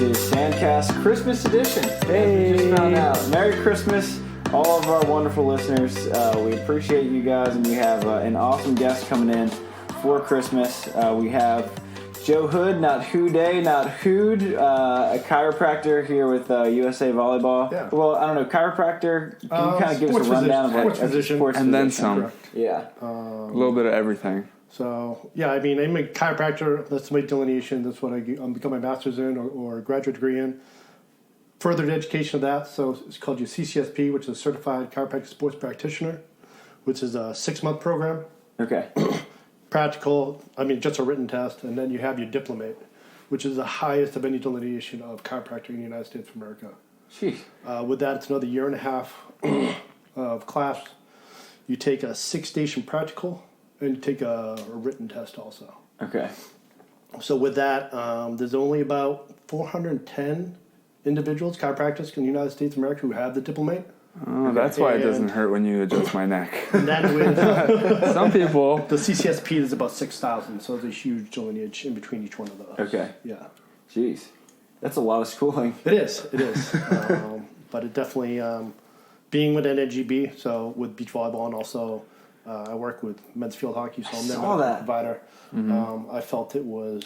is SANDCAST Christmas edition. Hey! We just found out. Merry Christmas, all of our wonderful listeners. We appreciate you guys, and we have an awesome guest coming in for Christmas. We have Joe Houde, not Houde, not Houde, a chiropractor here with USA Volleyball. Yeah. Well, I don't know, chiropractor. Can you kind of give us a rundown of sports physician, and then some. Correct. Yeah. A little bit of everything. So, yeah, I mean, I'm a chiropractor. That's my delineation. That's what I'm become my master's in or graduate degree in. Further education of that, so it's called your CCSP, which is Certified Chiropractic Sports Practitioner, which is a 6-month program. Okay. Practical, I mean, just a written test, and then you have your diplomate, which is the highest of any delineation of chiropractic in the United States of America. Jeez. With that, it's another 1.5 years of class. You take a 6-station practical, and you take a written test also. Okay. So with that, there's only about 410 individuals, chiropractors in the United States of America who have the diplomate. Oh, that's why it doesn't hurt when you adjust my neck. And then with Some people. the CCSP is about 6,000, so there's a huge lineage in between each one of those. Okay. Yeah. Jeez. That's a lot of schooling. It is. But it definitely, being with NNGB, so with beach volleyball, and also I work with men's field hockey, so I'm their medical provider. Mm-hmm. I felt it was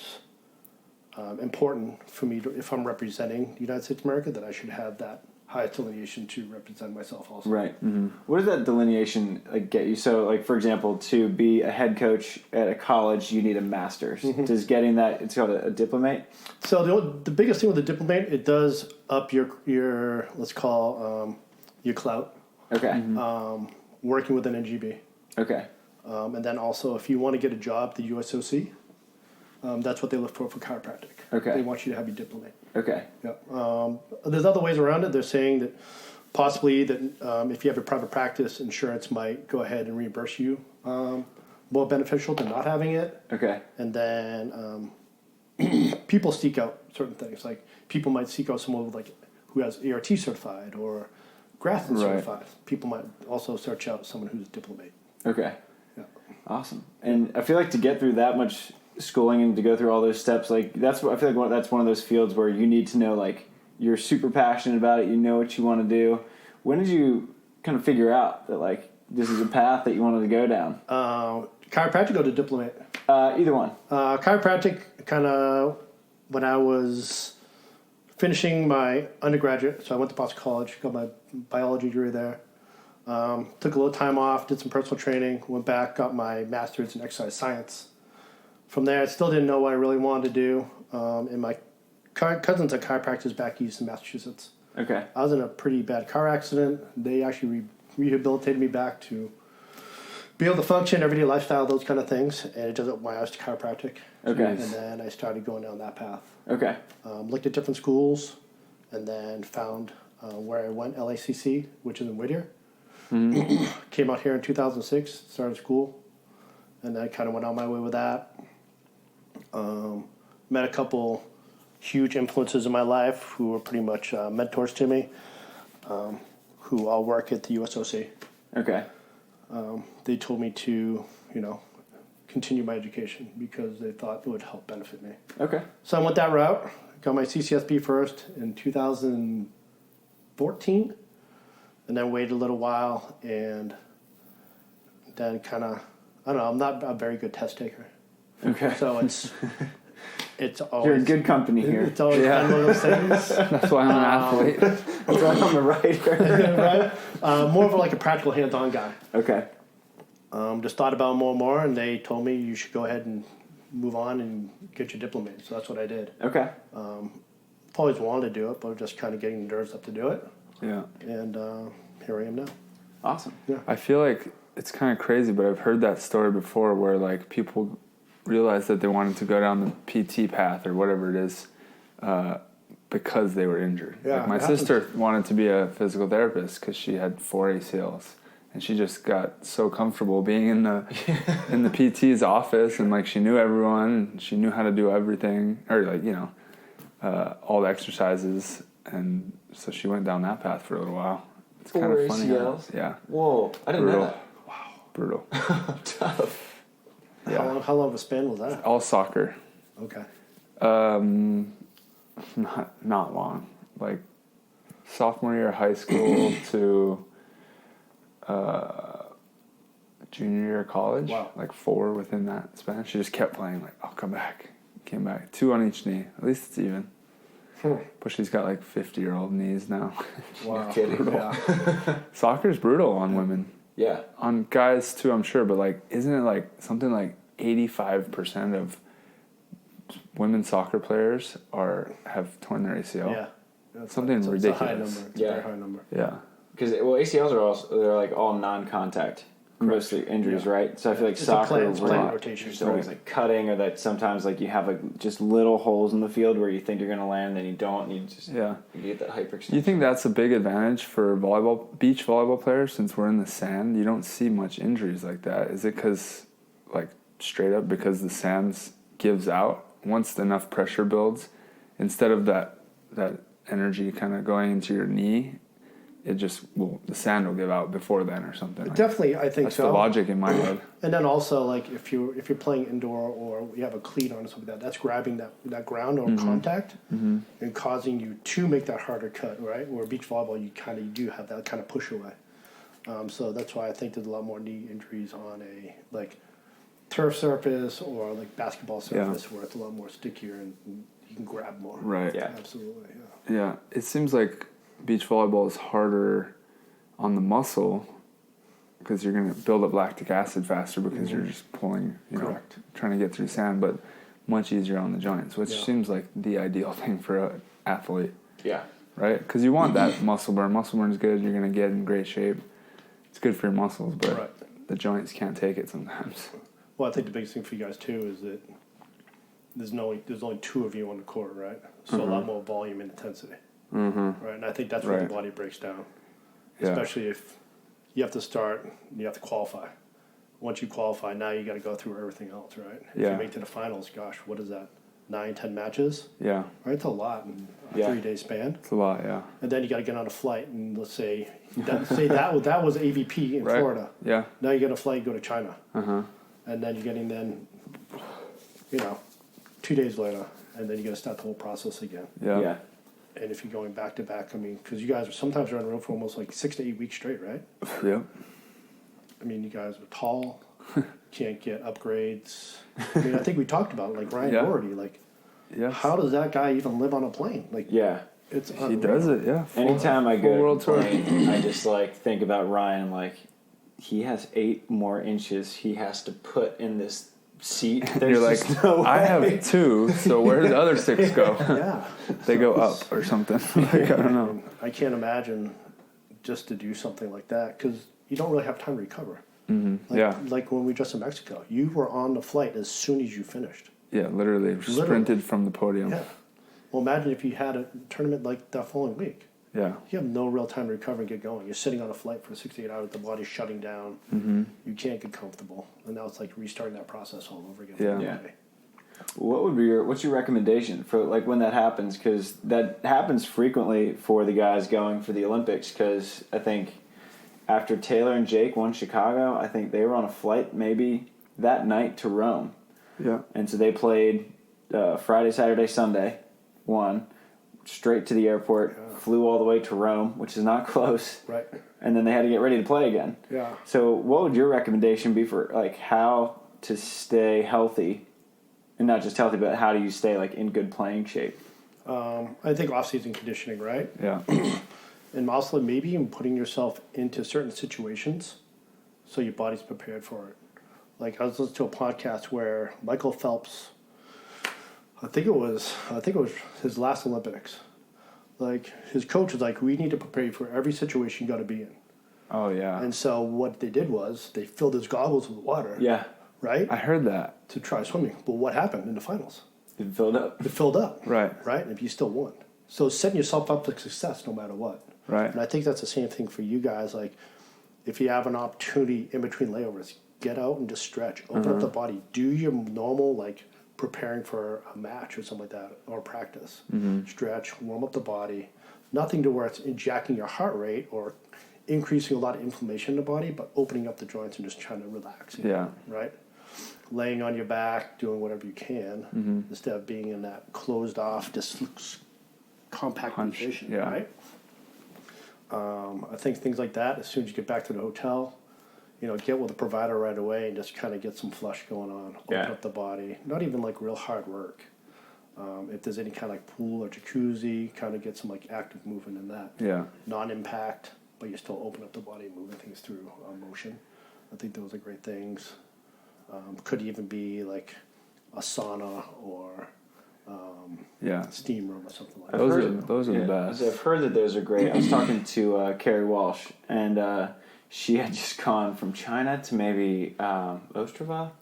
important for me to, if I'm representing the United States of America, that I should have that highest delineation to represent myself also. Right. Mm-hmm. What does that delineation get you? So, like, for example, to be a head coach at a college, you need a master's. Mm-hmm. Does getting that, it's called a diplomate? So the biggest thing with the diplomate, it does up your let's call your clout. Okay. Mm-hmm. Working with an NGB. Okay. And then also, if you want to get a job at the USOC, that's what they look for chiropractic. Okay. They want you to have your diplomate. Okay. Yeah. There's other ways around it. They're saying that possibly that if you have a private practice, insurance might go ahead and reimburse you more beneficial than not having it. Okay. And then people seek out certain things. Like people might seek out someone with who has ART certified or Grafton certified. People might also search out someone who's diplomate. Okay. Yeah. Awesome. And I feel like to get through that much schooling and to go through all those steps, that's what I feel like that's one of those fields where you need to know, you're super passionate about it, you know what you want to do. When did you kind of figure out that this is a path that you wanted to go down? Chiropractic or the diplomate? Either one. Chiropractic kind of when I was finishing my undergraduate, so I went to Boston College, got my biology degree there. Took a little time off, did some personal training, went back, got my master's in exercise science. From there, I still didn't know what I really wanted to do. And my cousins are chiropractors back east in Massachusetts. Okay. I was in a pretty bad car accident. They actually rehabilitated me back to be able to function, everyday lifestyle, those kind of things. And it doesn't why I was to chiropractic. Okay. And then I started going down that path. Okay. Looked at different schools, and then found where I went, LACC, which is in Whittier. Mm-hmm. Came out here in 2006, started school, and then kind of went on my way with that. Met a couple huge influences in my life who were pretty much mentors to me, who all work at the USOC. Okay. They told me to, continue my education because they thought it would help benefit me. Okay. So I went that route. Got my CCSP first in 2014, and then waited a little while, and then kind of, I don't know, I'm not a very good test taker. Okay. So it's always... You're in good company here. It's always kind of one of those things. That's why I'm an athlete. That's why I'm a writer. Right? More of a practical hands-on guy. Okay. Just thought about it more and more, and they told me you should go ahead and move on and get your diplomate. So that's what I did. Okay. Always wanted to do it, but just kind of getting the nerves up to do it. Yeah. And here I am now. Awesome. Yeah. I feel like it's kind of crazy, but I've heard that story before where people realized that they wanted to go down the PT path or whatever it is because they were injured. Yeah, my sister wanted to be a physical therapist because she had 4 ACLs. And she just got so comfortable being in the PT's office, and she knew everyone, and she knew how to do everything, or all the exercises, and so she went down that path for a little while. It's kind of funny. ACLs? Yeah. Whoa, I didn't know that. Wow, brutal. Tough. Yeah. How long of a span was that? All soccer. Okay. Not long. Like sophomore year of high school to junior year of college. Wow. Like 4 within that span. She just kept playing. Like, I'll come back. Came back. 2 on each knee. At least it's even. But she's got like 50-year-old knees now. Wow. You're kidding. Yeah. Soccer's brutal on women. Yeah. On guys too, I'm sure. But like, isn't it like something like 85% of women soccer players have torn their ACL? Yeah. That's Something it's ridiculous. a high number. It's a very high number. Yeah. Because ACLs are they're like all non-contact. Mostly injuries, right? So I feel like It's soccer a planned rotation. there's always like cutting, or that sometimes like you have like just little holes in the field where you think you're gonna land, then you don't, and you get that hyperextension. You think that's a big advantage for beach volleyball players since we're in the sand? You don't see much injuries like that. Is it because, like, straight up because the sand gives out once enough pressure builds, instead of that energy kind of going into your knee? It just the sand will give out before then or something. Definitely, I think that's so. the logic in my head. And then also, like, if you're playing indoor or you have a cleat on or something like that, that's grabbing that ground or contact and causing you to make that harder cut, right? Where beach volleyball, you do have that kind of push away. So that's why I think there's a lot more knee injuries on a like turf surface or like basketball surface where it's a lot more stickier and you can grab more. Right. Yeah. Absolutely. Yeah. Yeah. It seems like beach volleyball is harder on the muscle because you're going to build up lactic acid faster because you're just pulling, Correct. trying to get through sand, but much easier on the joints, which seems like the ideal thing for an athlete. Yeah. Right? Because you want that muscle burn. Muscle burn is good. You're going to get in great shape. It's good for your muscles, but the joints can't take it sometimes. Well, I think the biggest thing for you guys too is that there's only 2 of you on the court, right? So a lot more volume and intensity. Mm-hmm. Right, and I think that's where the body breaks down. Yeah. Especially if you have to start, you have to qualify. Once you qualify, now you got to go through everything else, right? If you make it to the finals, gosh, what is that? 9, 10 matches? Yeah. Right, it's a lot in a 3-day span. It's a lot, yeah. And then you got to get on a flight, and let's say that was AVP in Florida. Yeah. Now you get a flight, go to China, Uh-huh. and then you're getting 2 days later, and then you got to start the whole process again. Yeah. And if you're going back to back, I mean, because you guys are sometimes on the road for almost like 6 to 8 weeks straight, right? Yep. I mean, you guys are tall, can't get upgrades. I mean, I think we talked about it, like Ryan Doherty. Like, how does that guy even live on a plane? Like, it's unreal. He does it. Yeah. Anytime I go world to tour, plane, I just like think about Ryan. Like, he has 8 more inches he has to put in this seat. There's you're like, no I way. have 2, so where do the other 6 go? Yeah. They go up or something. Like, I don't know. I can't imagine just to do something like that because you don't really have time to recover. Mm-hmm. Like when we just in Mexico, you were on the flight as soon as you finished. Yeah, literally sprinted from the podium. Yeah. Well, imagine if you had a tournament like that following week. Yeah. You have no real time to recover and get going. You're sitting on a flight for 6 to 8 hours. The body's shutting down. Mm-hmm. You can't get comfortable, and now it's like restarting that process all over again. Yeah. What's your recommendation for like when that happens? Because that happens frequently for the guys going for the Olympics. Because I think after Taylor and Jake won Chicago, I think they were on a flight maybe that night to Rome. Yeah. And so they played Friday, Saturday, Sunday, won, straight to the airport, flew all the way to Rome, which is not close. Right. And then they had to get ready to play again. Yeah. So what would your recommendation be for like how to stay healthy, and not just healthy, but how do you stay like in good playing shape? I think off-season conditioning, right? Yeah. And also maybe even putting yourself into certain situations so your body's prepared for it. Like I was listening to a podcast where Michael Phelps, I think it was his last Olympics. Like his coach was like, we need to prepare you for every situation you got to be in. Oh, yeah. And so what they did was they filled his goggles with water. Yeah. Right? I heard that. To try swimming. But what happened in the finals? It filled up. It filled up. Right. Right? And if you still won. So setting yourself up for success no matter what. Right. And I think that's the same thing for you guys. Like, if you have an opportunity in between layovers, get out and just stretch. Open up the body. Do your normal, like, preparing for a match or something like that, or practice. Stretch, warm up the body. Nothing to where it's jacking your heart rate or increasing a lot of inflammation in the body, but opening up the joints and just trying to relax. Yeah. Right? Laying on your back, doing whatever you can, instead of being in that closed off, just compact Punch, nutrition, yeah. right? I think things like that, as soon as you get back to the hotel, get with the provider right away and just kind of get some flush going on, open up the body. Not even like real hard work. If there's any kind of like pool or jacuzzi, kind of get some like active movement in that. Yeah. Non-impact, but you still open up the body, moving things through motion. I think those are great things. Could even be like a sauna or steam room or something like that. Those are the best. I've heard that those are great. I was talking to Carrie Walsh, and she had just gone from China to maybe Ostrava.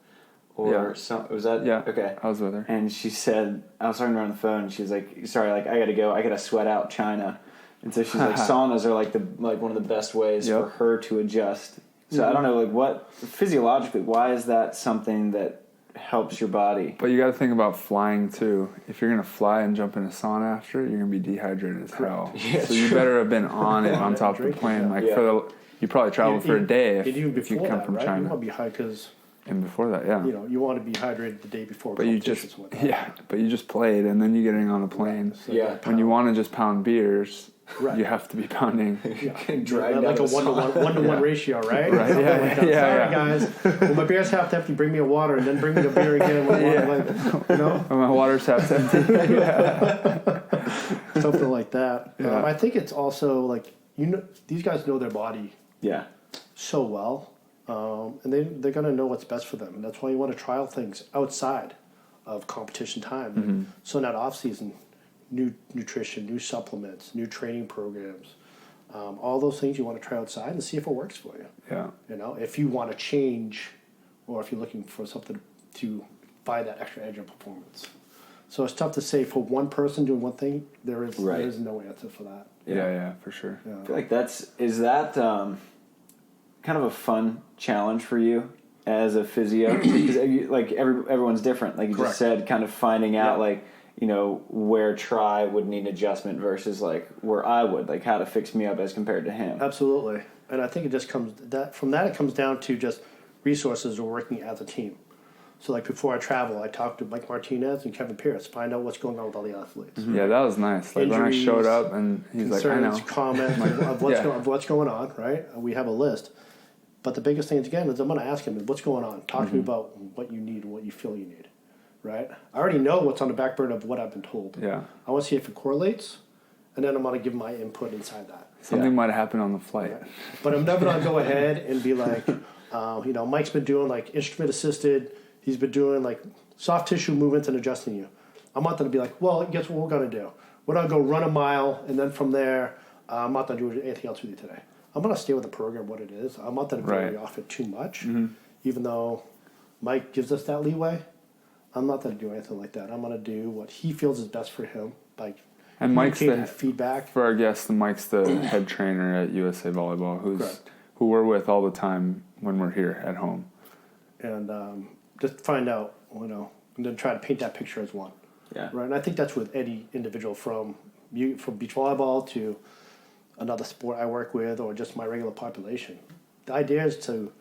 Or some, was that? Yeah. Okay. I was with her. And she said, I was talking to her on the phone, and she's like, sorry, like, I gotta go. I gotta sweat out China. And so she's like, saunas are like one of the best ways for her to adjust. So I don't know, like, what, physiologically, why is that something that helps your body? But you got to think about flying too. If you're gonna fly and jump in a sauna after, you're gonna be dehydrated as hell. Yeah, so you better have been on it on top of the plane. Like you probably traveled for a day if you come from China. You want to be high because. And before that, you want to be hydrated the day before. But you just played, and then you're getting on a plane. So when you want to just pound beers, you have to be pounding. Like a 1-to-1 ratio, right? Right. Sorry, guys. When my beer's half empty, bring me a water, and then bring me the beer again. When my water's half empty. Something like that. Yeah. I think it's also like these guys know their body. So well. And they're going to know what's best for them. And that's why you want to trial things outside of competition time. Mm-hmm. So in that off-season, new nutrition, new supplements, new training programs, all those things you want to try outside and see if it works for you. Yeah. If you want to change or if you're looking for something to buy that extra edge of performance. So it's tough to say for one person doing one thing, there is no answer for that. Yeah, for sure. I feel like is that kind of a fun challenge for you as a physio? Because like everyone's different. Like you just said, kind of finding out like, where Try would need adjustment versus like where I would, like how to fix me up as compared to him. Absolutely. And I think it just comes it comes down to just resources or working as a team. So like before I travel, I talked to Mike Martinez and Kevin Pierce, find out what's going on with all the athletes. Mm-hmm. Yeah, that was nice. Like when I showed up and he's like, I know. Comments of what's going on, right? We have a list. But the biggest thing again is I'm going to ask him, what's going on? Talk to me about what you need and what you feel you need, right? I already know what's on the back burner of what I've been told. Yeah. I want to see if it correlates, and then I'm going to give my input inside that. Something might happen on the flight. Right. But I'm never going to go ahead and be like, Mike's been doing like instrument assisted. He's been doing like soft tissue movements and adjusting you. I'm not going to be like, well, guess what we're going to do? We're going to go run a mile, and then from there, I'm not going to do anything else with you today. I'm going to stay with the program what it is. I'm not going to vary off it too much, even though Mike gives us that leeway. I'm not going to do anything like that. I'm going to do what he feels is best for him by communicating feedback. For our guests, Mike's the head trainer at USA Volleyball, who we're with all the time when we're here at home. And just find out, and then try to paint that picture as one. Yeah. Right. And I think that's with any individual from beach volleyball to another sport I work with or just my regular population. The idea is to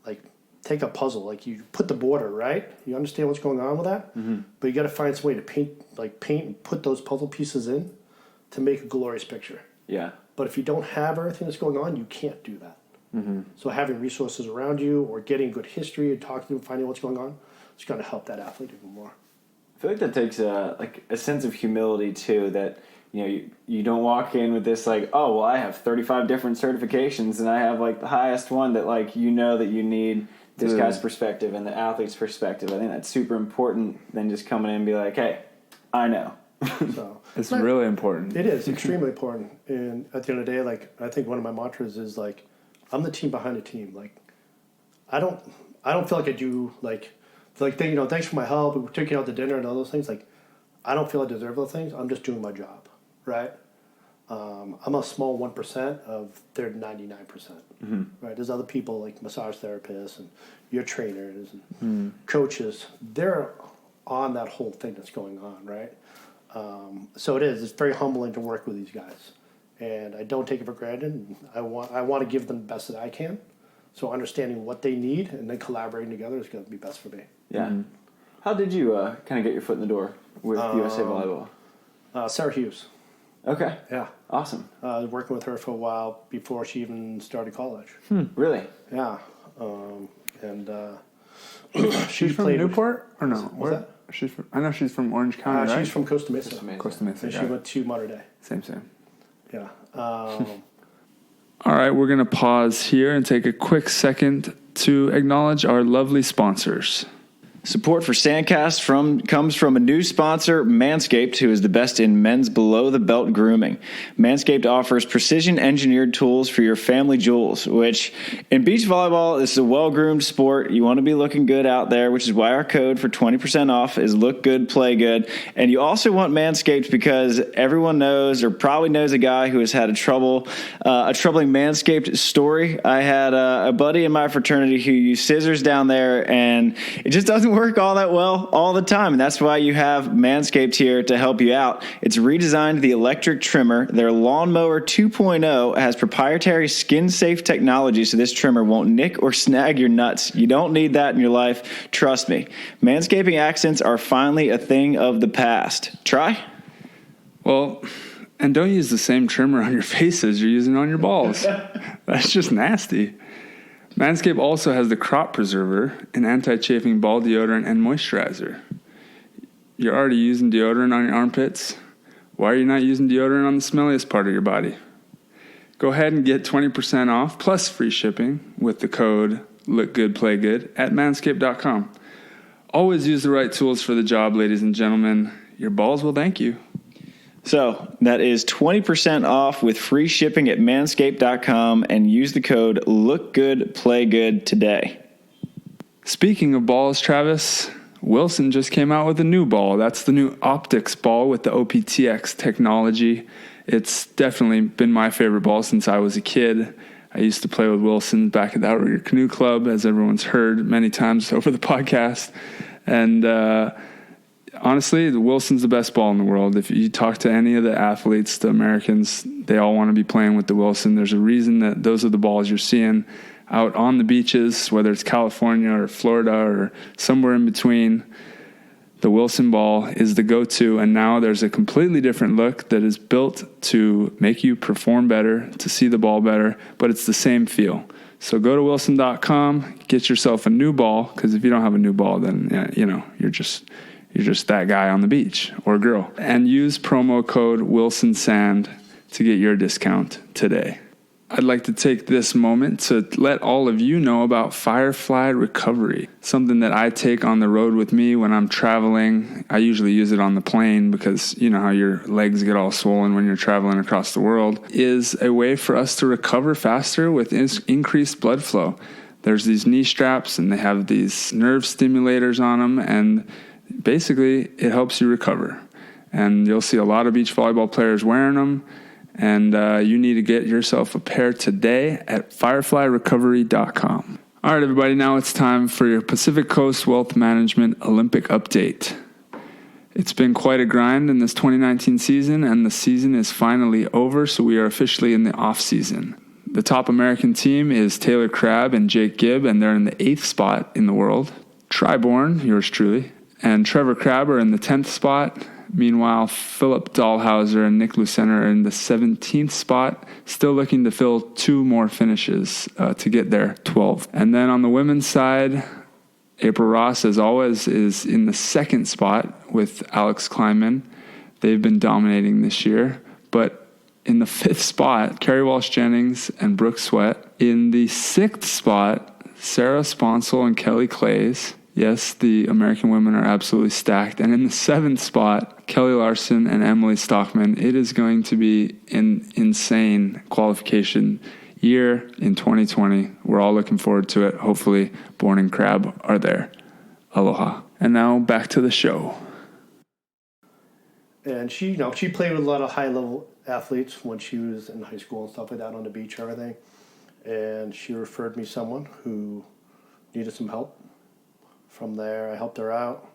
like take a puzzle, like you put the border, right? You understand what's going on with that, but you got to find some way to paint and put those puzzle pieces in to make a glorious picture. Yeah. But if you don't have everything that's going on, you can't do that. So having resources around you or getting good history and talking to them, finding what's going on, it's going to help that athlete even more. I feel like that takes a sense of humility too, that you don't walk in with this like, oh, well, I have 35 different certifications and I have like the highest one that like that you need this guy's perspective and the athlete's perspective. I think that's super important than just coming in and be like, hey, I know. So it's really important. It is extremely important. And at the end of the day, like I think one of my mantras is like, I'm the team behind the team. Like I don't feel like I do like thanks for my help. We took you out to dinner and all those things. Like I don't feel I deserve those things. I'm just doing my job. Right, I'm a small 1% of their 99%. Right, there's other people like massage therapists and your trainers and coaches. They're on that whole thing that's going on, right? So it's very humbling to work with these guys, and I don't take it for granted. I want to give them the best that I can. So understanding what they need and then collaborating together is going to be best for me. Yeah. How did you kind of get your foot in the door with USA Volleyball? Sarah Hughes. Okay. Yeah. Awesome. I was working with her for a while before she even started college. Really? Yeah. And She's from Newport or no? What's that? She's from, I know she's from Orange County, right? She's from Costa Mesa. Costa Mesa. And she went to Mater Dei. Same. Yeah. All right, we're going to pause here and take a quick second to acknowledge our lovely sponsors. Support for SANDCAST comes from a new sponsor, Manscaped, who is the best in men's below-the-belt grooming. Manscaped offers precision-engineered tools for your family jewels, which in beach volleyball, this is a well-groomed sport. You want to be looking good out there, which is why our code for 20% off is look good, play good. And you also want Manscaped because everyone knows or probably knows a guy who has had a troubling Manscaped story. I had a buddy in my fraternity who used scissors down there, and it just doesn't work all that well all the time, and that's why you have Manscaped here to help you out. It's redesigned the electric trimmer. Their Lawnmower 2.0 has proprietary skin-safe technology, so this trimmer won't nick or snag your nuts. You don't need that in your life. Trust me. Manscaping accents are finally a thing of the past. Try? Well, and don't use the same trimmer on your face as you're using on your balls. That's just nasty. Manscaped also has the Crop Preserver, an anti-chafing ball deodorant and moisturizer. You're already using deodorant on your armpits. Why are you not using deodorant on the smelliest part of your body? Go ahead and get 20% off plus free shipping with the code LookGoodPlayGood at manscaped.com. Always use the right tools for the job, ladies and gentlemen. Your balls will thank you. So that is 20% off with free shipping at manscaped.com and use the code LookGoodPlayGood today. Speaking of balls, Travis, Wilson just came out with a new ball. That's the new Optics ball with the OPTX technology. It's definitely been my favorite ball since I was a kid. I used to play with Wilson back at the Outrigger Canoe Club, as everyone's heard many times over the podcast. And honestly, the Wilson's the best ball in the world. If you talk to any of the athletes, the Americans, they all want to be playing with the Wilson. There's a reason that those are the balls you're seeing out on the beaches, whether it's California or Florida or somewhere in between. The Wilson ball is the go-to, and now there's a completely different look that is built to make you perform better, to see the ball better, but it's the same feel. So go to wilson.com, get yourself a new ball, because if you don't have a new ball, then you're just that guy on the beach or girl. And use promo code WilsonSand to get your discount today. I'd like to take this moment to let all of you know about Firefly Recovery, something that I take on the road with me when I'm traveling. I usually use it on the plane because you know how your legs get all swollen when you're traveling across the world. Is a way for us to recover faster with increased blood flow. There's these knee straps and they have these nerve stimulators on them, and basically, it helps you recover. And you'll see a lot of beach volleyball players wearing them. And you need to get yourself a pair today at fireflyrecovery.com. All right, everybody, now it's time for your Pacific Coast Wealth Management Olympic update. It's been quite a grind in this 2019 season, and the season is finally over, so we are officially in the off-season. The top American team is Taylor Crabb and Jake Gibb, and they're in the 8th spot in the world. Bourne, yours truly, and Trevor Crabb are in the 10th spot. Meanwhile, Philip Dahlhauser and Nick Lucena are in the 17th spot, still looking to fill 2 more finishes to get there, 12. And then on the women's side, April Ross, as always, is in the 2nd spot with Alex Kleinman. They've been dominating this year. But in the 5th spot, Carrie Walsh-Jennings and Brooke Sweat. In the 6th spot, Sarah Sponsel and Kelly Clays. Yes, the American women are absolutely stacked. And in the 7th spot, Kelly Larson and Emily Stockman. It is going to be an insane qualification year in 2020. We're all looking forward to it. Hopefully, Bourne and Crabb are there. Aloha. And now back to the show. And she played with a lot of high-level athletes when she was in high school and stuff like that on the beach and everything. And she referred me someone who needed some help. From there, I helped her out.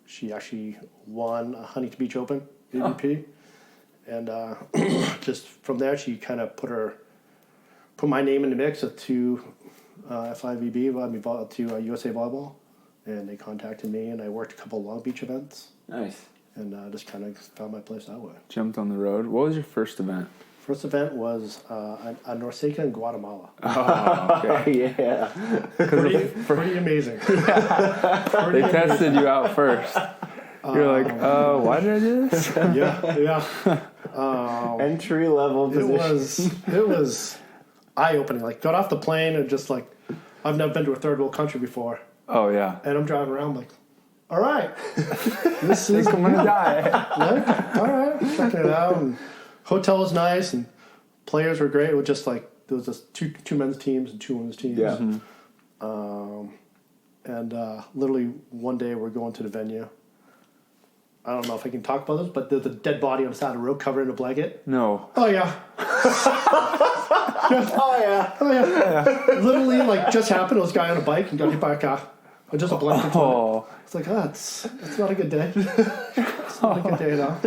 She actually won a Huntington Beach Open, AVP. And just from there, she kind of put my name in the mix to FIVB, to USA Volleyball. And they contacted me, and I worked a couple of Long Beach events. Nice. and just kind of found my place that way. Jumped on the road. What was your first event? First event was a NORCECA in Guatemala. Oh, okay. Yeah. Pretty amazing. They tested you out first. You're like, why did I do this? Yeah. Entry level position. It was eye opening. Like, got off the plane and just like, I've never been to a third world country before, Oh, yeah. and I'm driving around like, all right, this is I'm going to die. like, all right, checking it out. And hotel was nice, and players were great. It was just like there was just two men's teams and two women's teams. Yeah. And literally one day we're going to the venue. I don't know if I can talk about this, but there's a dead body on the side of the road covered in a blanket. No. Oh yeah. Oh yeah. Literally, like, just happened. It was a guy on a bike and got hit by a car. With just a blanket. Oh. It's like, it's not a good day. It's not a good day at all.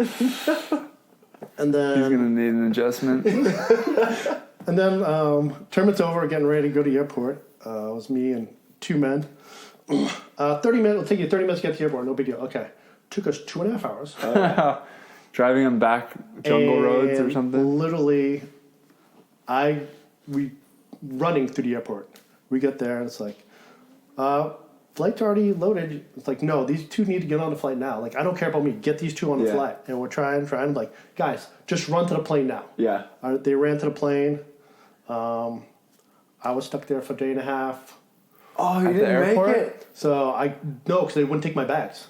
And then He's going to need an adjustment. And then tournament's over, getting ready to go to the airport. It was me and two men. 30 minutes. It'll take you 30 minutes to get to the airport. No big deal. Okay. Took us 2.5 hours. Driving him back jungle roads or something? Literally, we running through the airport. We get there and it's like, flight's already loaded. It's like, no, these two need to get on the flight now. Like, I don't care about me. Get these two on the flight. And we're trying. Like, guys, just run to the plane now. Yeah. They ran to the plane. I was stuck there for a day and a half. Oh, you At the didn't make airport? it? So because they wouldn't take my bags.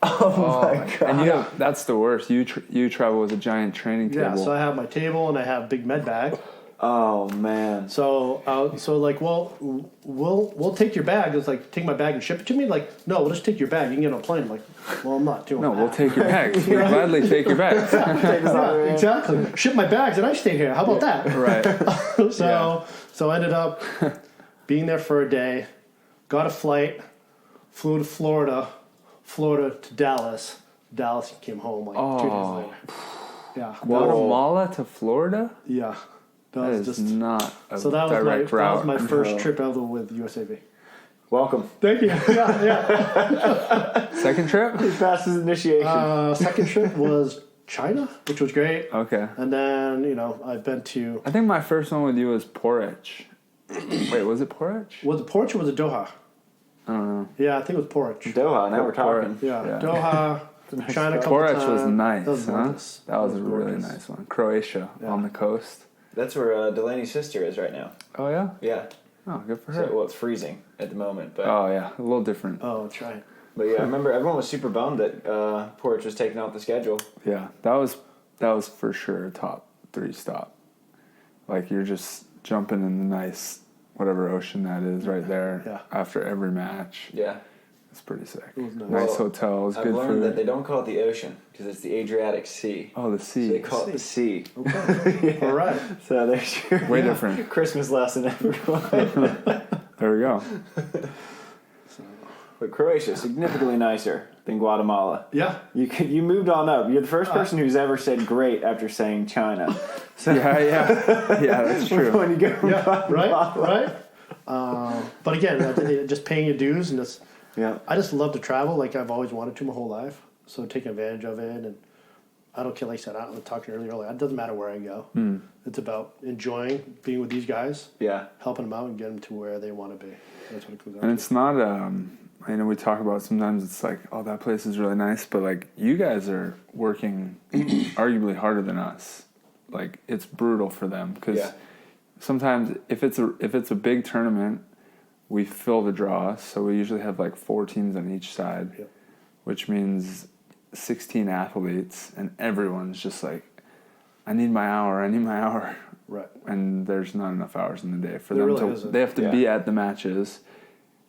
Oh my God. And that's the worst. You travel with a giant training table. Yeah, so I have my table and I have a big med bag. Oh man. So like, well, we'll take your bag. It's like, take my bag and ship it to me. Like, no, we'll just take your bag. You can get on a plane. I'm like, well, I'm not doing No, that. we'll take your bags. We'll gladly take your bags. Yeah, exactly. Ship my bags and I stay here. How about that? Right. So I ended up being there for a day. Got a flight. Flew to Florida to Dallas. Dallas came home like 2 days later. Yeah. Guatemala to Florida? Yeah. That is just not a so that direct route. That was my first trip ever with USAV. Welcome. Thank you. Yeah. Second trip? Fastest initiation. Second trip was China, which was great. Okay. And then, I've been to... I think my first one with you was Porridge. Wait, was it Porridge? Was it Porridge or was it Doha? I don't know. Yeah, I think it was Porridge. Doha, now we're talking. Yeah. Doha, China a couple Porridge times. was nice, That was huh? gorgeous. That was a gorgeous. really nice one. Croatia on the coast. That's where Delaney's sister is right now. Oh, yeah? Yeah. Oh, good for her. So, well, it's freezing at the moment, but Oh, yeah. A little different. Oh, that's right. but yeah, I remember everyone was super bummed that Porridge was taken off the schedule. Yeah. That was for sure a top 3 stop. Like, you're just jumping in the nice, whatever ocean that is right there after every match. Yeah. It's pretty sick. It was nice. Nice Well, hotels, I've good learned food. that they don't call it the ocean because it's the Adriatic Sea. Oh, the So sea. they call it the sea. Okay. All right. So there's your Way different. Christmas lesson, everyone. There we go. But Croatia, significantly nicer than Guatemala. Yeah. You moved on up. You're the first person who's ever said great after saying China. So Yeah, that's true. when you go from Yeah, Guatemala- right. But again, just paying your dues and just... Yeah. I just love to travel like I've always wanted to my whole life. So taking advantage of it, and I don't care, like I said, I was talking earlier, like, it doesn't matter where I go. It's about enjoying being with these guys, Yeah. helping them out and getting them to where they want to be. That's what it comes down And to. it's not, I know we talk about sometimes it's like, oh, that place is really nice, but like you guys are working arguably harder than us. Like it's brutal for them because sometimes if it's a big tournament, we fill the draw, so we usually have like 4 teams on each side, which means 16 athletes, and everyone's just like, I need my hour. Right. And there's not enough hours in the day for There them really to. isn't. They have to be at the matches,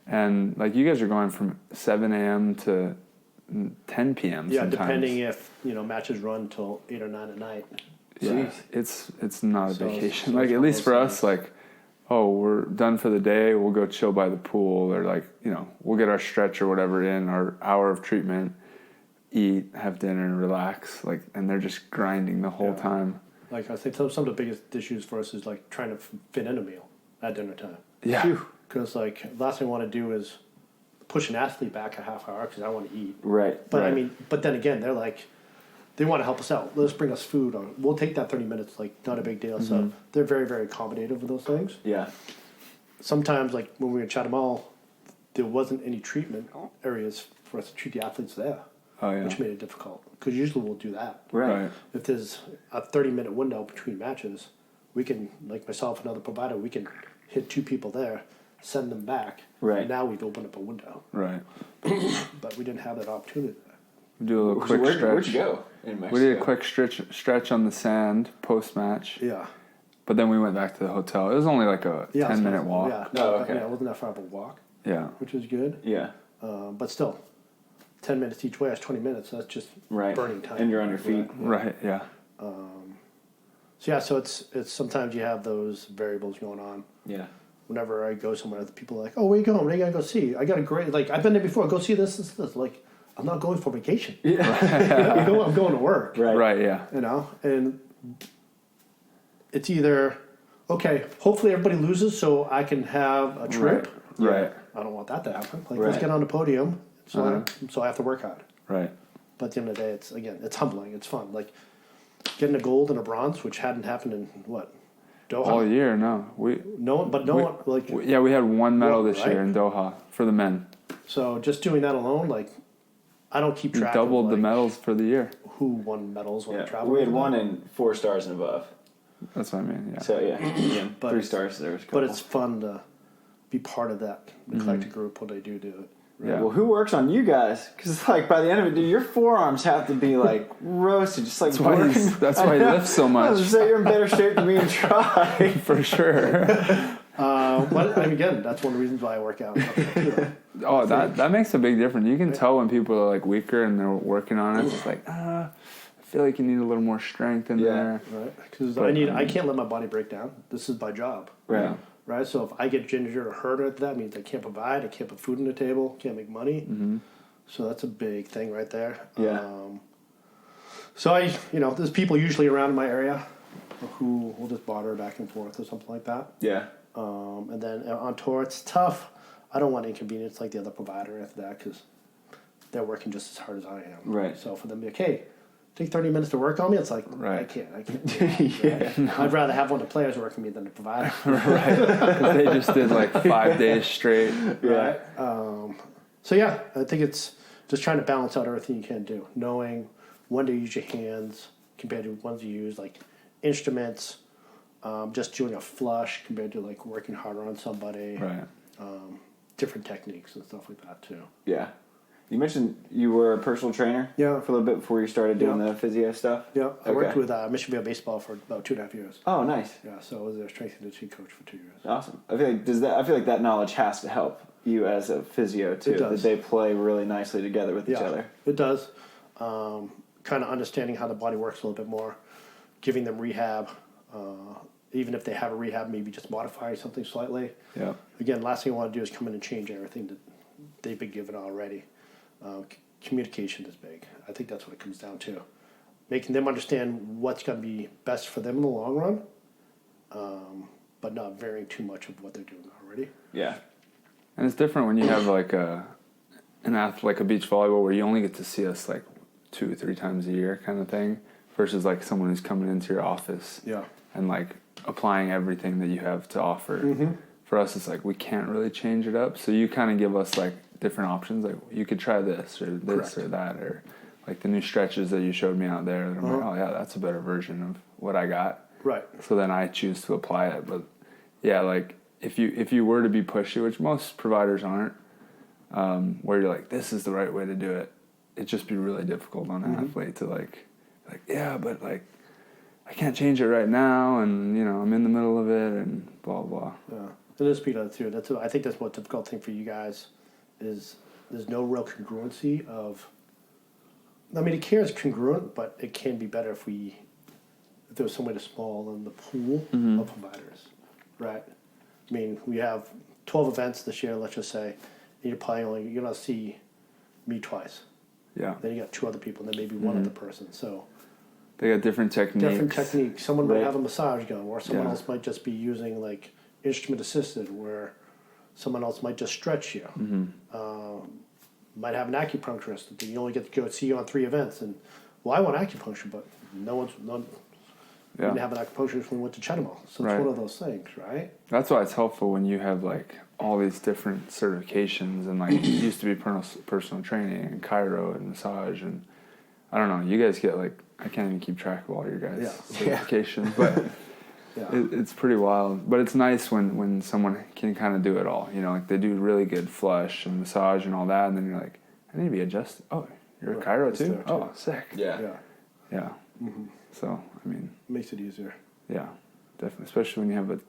and like you guys are going from 7 a.m. to 10 p.m. Yeah, sometimes. depending if matches run till 8 or 9 at night. Yeah, it's not a So- vacation. so Like it's at least for one of us, those like, oh, we're done for the day. We'll go chill by the pool, or like we'll get our stretch or whatever in, our hour of treatment, eat, have dinner, relax. Like, and they're just grinding the whole time. Like I think some of the biggest issues for us is like trying to fit in a meal at dinner time. Yeah. Because like the last thing I want to do is push an athlete back a half hour because I want to eat. Right. But right. I mean, but then again, they're like, they want to help us out. Let us bring us food. Or we'll take that 30 minutes, like, not a big deal. So they're very, very accommodative with those things. Yeah. Sometimes, like, when we were in Guatemala, there wasn't any treatment areas for us to treat the athletes there. Oh, yeah. Which made it difficult. Because usually we'll do that. Right. If there's a 30-minute window between matches, we can, like myself and other provider, we can hit 2 people there, send them back. Right. And now we've opened up a window. Right. But we didn't have that opportunity there. We do a little quick stretch. Where'd you go in Mexico? We did a quick stretch on the sand post-match. Yeah. But then we went back to the hotel. It was only like a 10-minute walk. Yeah. Oh, okay. Yeah, it wasn't that far of a walk. Yeah. Which was good. Yeah. But still, 10 minutes each way, that's 20 minutes. That's just burning time. And you're on your feet. Right, yeah. So it's sometimes you have those variables going on. Yeah. Whenever I go somewhere, the people are like, "Oh, where you going? What are you gonna go see? I got a great I've been there before. Go see this. Like, I'm not going for vacation. Yeah. I'm going to work. Right. Right, yeah. And it's either okay. Hopefully everybody loses so I can have a trip. Right. I don't want that to happen. Like, let's get on the podium. So I have to work hard. Right. But at the end of the day, it's humbling. It's fun. Like getting a gold and a bronze, which hadn't happened in what? Doha? All year, no. We had one medal this year in Doha for the men. So just doing that alone, like, I don't keep track. We doubled the medals for the year. Who won medals when I traveled? We had one in 4 stars and above. That's what I mean. Yeah. So yeah, 3 stars. There was a couple. But it's fun to be part of that eclectic group when they do it. Right? Yeah. Well, who works on you guys? Because like by the end of it, dude, your forearms have to be like roasted, just like that's why he lifts so much. So you're in better shape than me and try for sure. But again, that's one of the reasons why I work out. Oh, that makes a big difference. You can tell when people are like weaker and they're working on it. It's like, I feel like you need a little more strength in there. Right. Because I can't let my body break down. This is my job. Right. Yeah. Right. So if I get injured or hurt, that means I can't provide. I can't put food on the table. Can't make money. Mm-hmm. So that's a big thing right there. Yeah. So there's people usually around in my area who will just barter back and forth or something like that. Yeah. And then on tour, it's tough. I don't want inconvenience like the other provider after that because they're working just as hard as I am. Right. So for them to be like, hey, take 30 minutes to work on me, it's like, right. I can't do that, right? I'd rather have one of the players working me than the provider. Right. Because they just did like 5 days straight. Right. So yeah, I think it's just trying to balance out everything you can do. Knowing when to use your hands compared to when to use like instruments, just doing a flush compared to like working harder on somebody. Right. Different techniques and stuff like that too. Yeah. You mentioned you were a personal trainer for a little bit before you started doing the physio stuff? Yeah. I worked with Michigan Baseball for about 2.5 years. Oh, nice. Yeah, so I was their strength and conditioning coach for 2 years. Awesome. I feel like that knowledge has to help you as a physio too. It does. That they play really nicely together with each other. It does. Kind of understanding how the body works a little bit more, giving them rehab, even if they have a rehab, maybe just modifying something slightly. Yeah. Again, last thing I want to do is come in and change everything that they've been given already. Communication is big. I think that's what it comes down to. Making them understand what's going to be best for them in the long run, but not varying too much of what they're doing already. Yeah. And it's different when you have like an athlete like a beach volleyball where you only get to see us like 2 or 3 times a year kind of thing versus like someone who's coming into your office and like applying everything that you have to offer. Mm-hmm. For us, it's like we can't really change it up. So you kind of give us like different options. Like you could try this or this or that or like the new stretches that you showed me out there. I'm like, oh yeah, that's a better version of what I got. Right. So then I choose to apply it. But yeah, like if you were to be pushy, which most providers aren't, where you're like, this is the right way to do it, it'd just be really difficult on an athlete to like, yeah, but like, I can't change it right now, and I'm in the middle of it, and blah blah. Yeah, it is speak of that too. I think that's one difficult thing for you guys is there's no real congruency of. I mean, care is congruent, but it can be better if there was somewhere to small in the pool of providers, right? I mean, we have 12 events this year. Let's just say you're gonna see me twice. Yeah. Then you got 2 other people, and then maybe one other person. So. They got different techniques. Someone might have a massage gun, or someone else might just be using like instrument assisted, where someone else might just stretch you. Mm-hmm. Might have an acupuncturist that you only get to go see on 3 events, and well, I want acupuncture, but no we didn't have an acupuncturist when we went to Guatemala. So it's one of those things, right? That's why it's helpful when you have like all these different certifications and like it used to be personal training and chiro and massage and I don't know. You guys get like I can't even keep track of all your guys' certifications, but it's pretty wild. But it's nice when someone can kind of do it all. You know, like they do really good flush and massage and all that, and then you're like, I need to be adjusted. Oh, you're a chiro too? Oh, sick. Yeah. Mm-hmm. So, I mean... Makes it easier. Yeah, definitely. Especially when you have a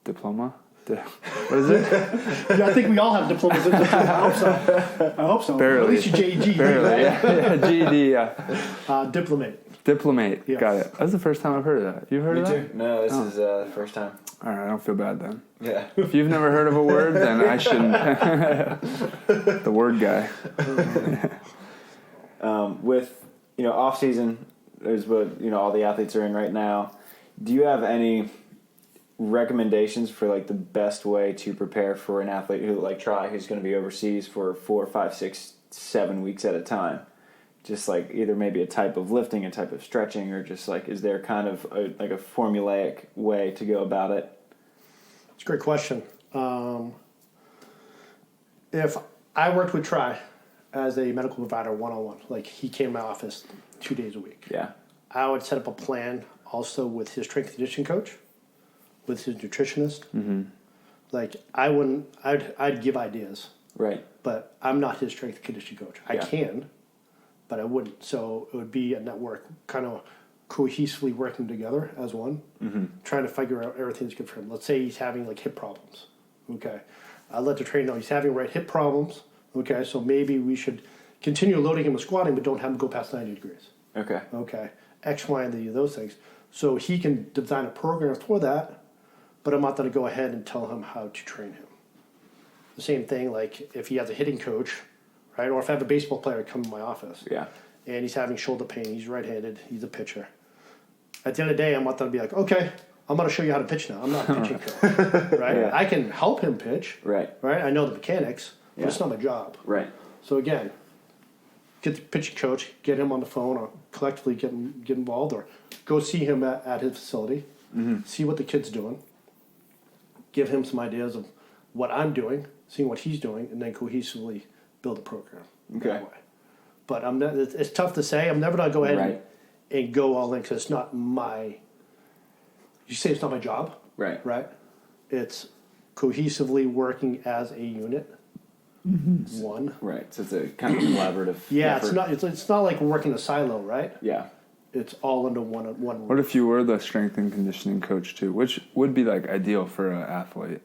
diploma. What is it? Yeah, I think we all have diplomas. I hope so. Barely. At least your GED. Barely, yeah. GED, yeah. Diplomate. Yes. Got it. That's the first time I've heard of that. You've heard of that? Me too. No, this is the first time. All right, I don't feel bad then. Yeah. If you've never heard of a word, then I shouldn't. The word guy. With, off season is what, all the athletes are in right now. Do you have any recommendations for like the best way to prepare for an athlete who's going to be overseas for 4, 5, 6, 7 weeks at a time? Just like either maybe a type of lifting, a type of stretching, or just like, is there kind of a formulaic way to go about it? It's a great question. If I worked with Tri as a medical provider one-on-one, like he came to my office 2 days a week. Yeah. I would set up a plan also with his strength and conditioning coach, with his nutritionist. Mm-hmm. Like I'd give ideas. Right. But I'm not his strength and conditioning coach. I can, but I wouldn't. So it would be a network kind of cohesively working together as one, trying to figure out everything that's good for him. Let's say he's having like hip problems. Okay. I'll let the trainer know he's having right hip problems. Okay. So maybe we should continue loading him with squatting, but don't have him go past 90 degrees. Okay. Okay. X, Y, and Z, those things. So he can design a program for that, but I'm not going to go ahead and tell him how to train him. The same thing, like if he has a hitting coach, right? Or if I have a baseball player come to my office. Yeah. And he's having shoulder pain, he's right-handed, he's a pitcher. At the end of the day, I'm not going to be like, okay, I'm going to show you how to pitch now. I'm not a pitching coach, right? Yeah. I can help him pitch, right? I know the mechanics, but it's not my job. Right. So again, get the pitching coach, get him on the phone, or collectively get involved, or go see him at his facility, see what the kid's doing, give him some ideas of what I'm doing, seeing what he's doing, and then cohesively build a program that way. But it's tough to say. I'm never going to go ahead and go all in because it's not my... You say it's not my job. Right. Right? It's cohesively working as a unit. One. Right. So it's a kind of collaborative effort. It's not like working a silo, right? Yeah. It's all under one. What if you were the strength and conditioning coach too? Which would be like ideal for an athlete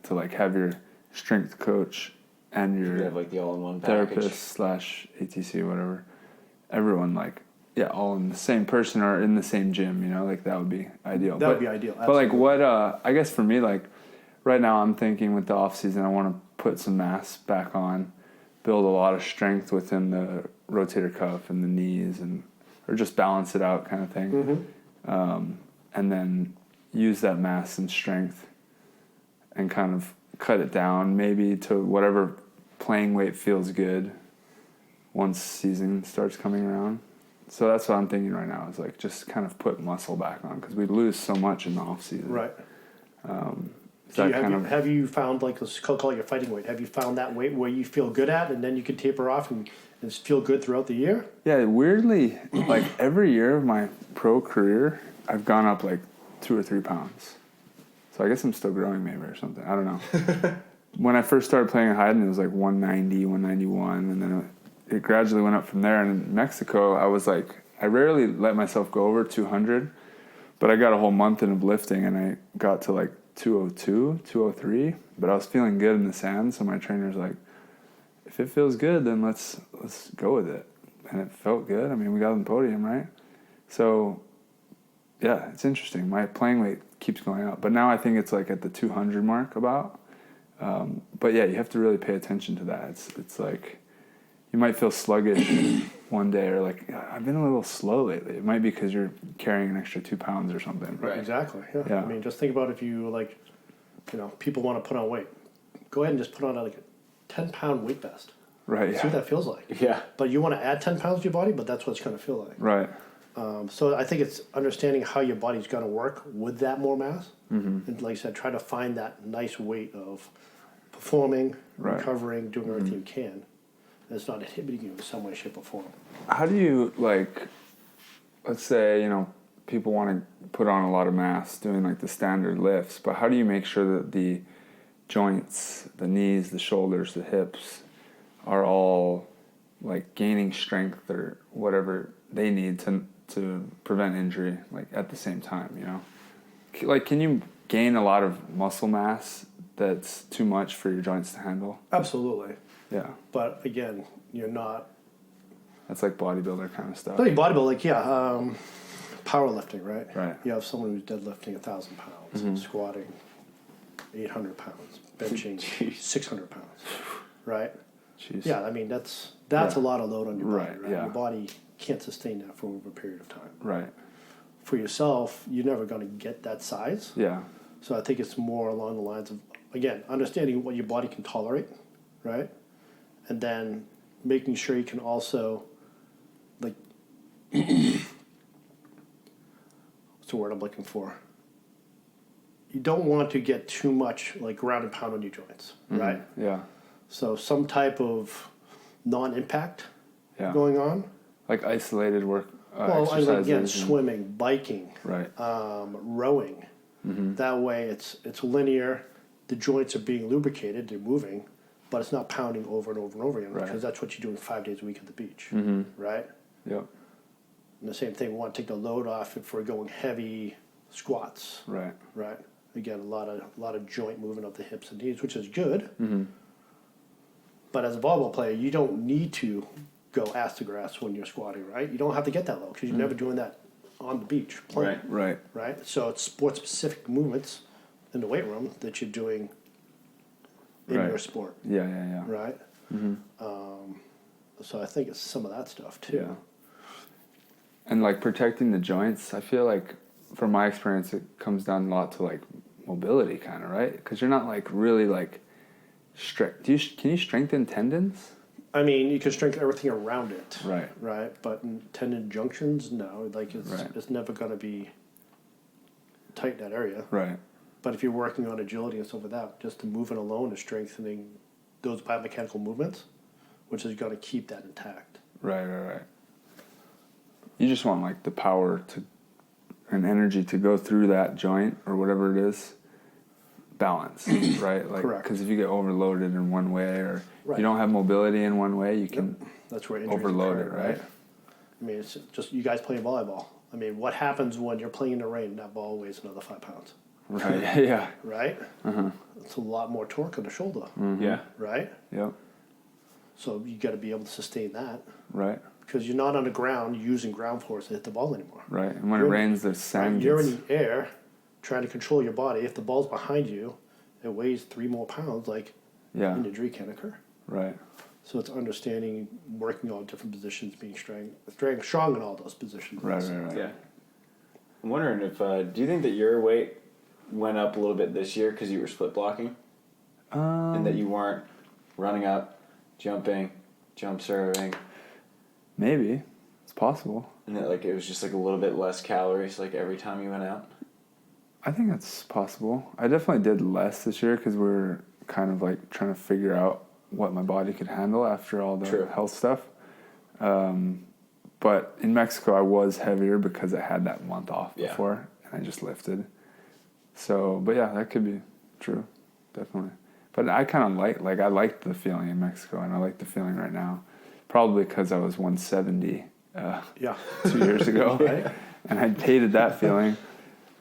to like have your strength coach and your have like the all-in-one therapist / ATC, whatever. Everyone like all in the same person or in the same gym. Like that would be ideal. That would be ideal. Absolutely. But like what? I guess for me, like right now, I'm thinking with the off season, I want to put some mass back on, build a lot of strength within the rotator cuff and the knees, or just balance it out kind of thing, and then use that mass and strength and kind of cut it down maybe to whatever playing weight feels good once season starts coming around. So that's what I'm thinking right now is like just kind of put muscle back on because we lose so much in the off season. Right. Have you found, like, let's call it your fighting weight, have you found that weight where you feel good at and then you can taper off and feel good throughout the year? Yeah, weirdly, like every year of my pro career, I've gone up like 2 or 3 pounds. So I guess I'm still growing maybe or something. I don't know. When I first started playing at Houde, it was like 190, 191, and then it gradually went up from there. And in Mexico, I was like, I rarely let myself go over 200, but I got a whole month in of lifting and I got to like 202, 203, but I was feeling good in the sand, so my trainer's like, if it feels good, then let's go with it. And it felt good. I mean, we got on the podium, right? So, yeah, it's interesting. My playing weight keeps going up, but now I think it's like at the 200 mark about. But yeah, you have to really pay attention to that. It's like you might feel sluggish one day, or like I've been a little slow lately. It might be because you're carrying an extra 2 pounds or something. Right. Exactly. Yeah. I mean, just think about if you people want to put on weight. Go ahead and just put on like a 10-pound weight vest. Right. See what that feels like. Yeah. But you want to add 10 pounds to your body, but that's what it's going to feel like. Right. So I think it's understanding how your body's going to work with that more mass. Mm-hmm. And like I said, try to find that nice weight of performing, Right. recovering, doing everything you can. And it's not inhibiting you in some way, shape, or form. How do you, like, let's say, you know, people want to put on a lot of mass doing like the standard lifts, but how do you make sure that the joints, the knees, the shoulders, the hips are all like gaining strength or whatever they need to prevent injury, like at the same time, you know? Like, can you gain a lot of muscle mass that's too much for your joints to handle? Absolutely. Yeah. But again, you're not. That's like bodybuilder kind of stuff. No, you bodybuilding, like, powerlifting, right? Right. You have someone who's deadlifting 1,000 pounds, squatting 800 pounds, benching 600 pounds, right? Jeez. Yeah, I mean, that's a lot of load on your body, Right, right? yeah. Your body can't sustain that for over a period of time. Right. For yourself, you're never going to get that size. Yeah. So I think it's more along the lines of, again, understanding what your body can tolerate, right? And then making sure you can also, like, what's the word I'm looking for? You don't want to get too much, like, ground and pound on your joints, right? Yeah. So some type of non-impact Yeah. going on. Like isolated work Well, exercises. again, and- swimming, biking, Right. rowing. That way it's linear. The joints are being lubricated. They're moving, but it's not pounding over and over and over again Right. because that's what you're doing 5 days a week at the beach, right? Yep. And the same thing, we want to take the load off if we're going heavy squats, Right. right? Again, a lot of joint movement of the hips and knees, which is good. But as a volleyball player, you don't need to go ass to grass when you're squatting, right? You don't have to get that low because you're never doing that on the beach playing, Right. right? So it's sport-specific movements in the weight room that you're doing in Right. your sport, Yeah. right? So I think it's some of that stuff too. Yeah. And like protecting the joints, I feel like from my experience, it comes down a lot to like mobility kind of, right? Because you're not like really like can you strengthen tendons? I mean, you can strengthen everything around it, Right. right? But in tendon junctions, no. Like it's never going to be tight in that area. Right. But if you're working on agility and stuff like that, just the movement alone is strengthening those biomechanical movements, which is going to keep that intact. Right. You just want like the power and energy to go through that joint or whatever it is, balance, right? Like, Correct. Because if you get overloaded in one way or Right. you don't have mobility in one way, you can That's where injuries overload occur, it, right? I mean, it's just you guys playing volleyball. I mean, what happens when you're playing in the rain and that ball weighs another 5 pounds, Right. Yeah. right? It's a lot more torque on the shoulder, Yeah. right? Yep. So you got to be able to sustain that Right. because you're not on the ground using ground force to hit the ball anymore. Right. And when it rains, there's sand. You're gets- in the air trying to control your body. If the ball's behind you, it weighs 3 more pounds, like Yeah. an injury can occur. Right. So it's understanding, working on different positions, being strong in all those positions. Right. Yeah. I'm wondering if, do you think that your weight went up a little bit this year because you were split blocking? And that you weren't running up, jumping, jump serving? Maybe. It's possible. And that like it was just like a little bit less calories like every time you went out? I think that's possible. I definitely did less this year because we're kind of like trying to figure out what my body could handle after all the True. health stuff. But in Mexico, I was heavier because I had that month off before and I just lifted. So, but yeah, that could be true. Definitely. But I kind of I liked the feeling in Mexico and I like the feeling right now. Probably because I was 170 2 years ago. Right. And I hated that feeling.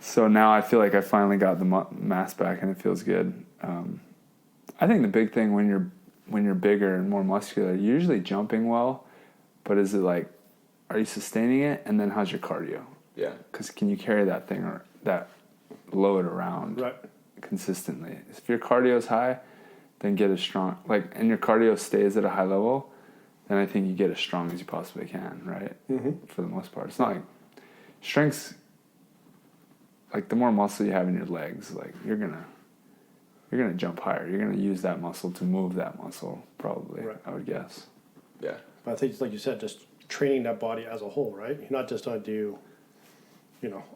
So now I feel like I finally got the mass back and it feels good. I think the big thing when you're bigger and more muscular, you're usually jumping well, but is it like, are you sustaining it? And then how's your cardio? Yeah. Because can you carry that thing or that load around Right. consistently? If your cardio is high, then get as strong, and your cardio stays at a high level, then I think you get as strong as you possibly can, right? For the most part. It's not like strength's, like the more muscle you have in your legs, like you're gonna you're going to jump higher. You're going to use that muscle to move that muscle, probably, Right. I would guess. Yeah. But I think it's like you said, just training that body as a whole, right? You're not just going to do,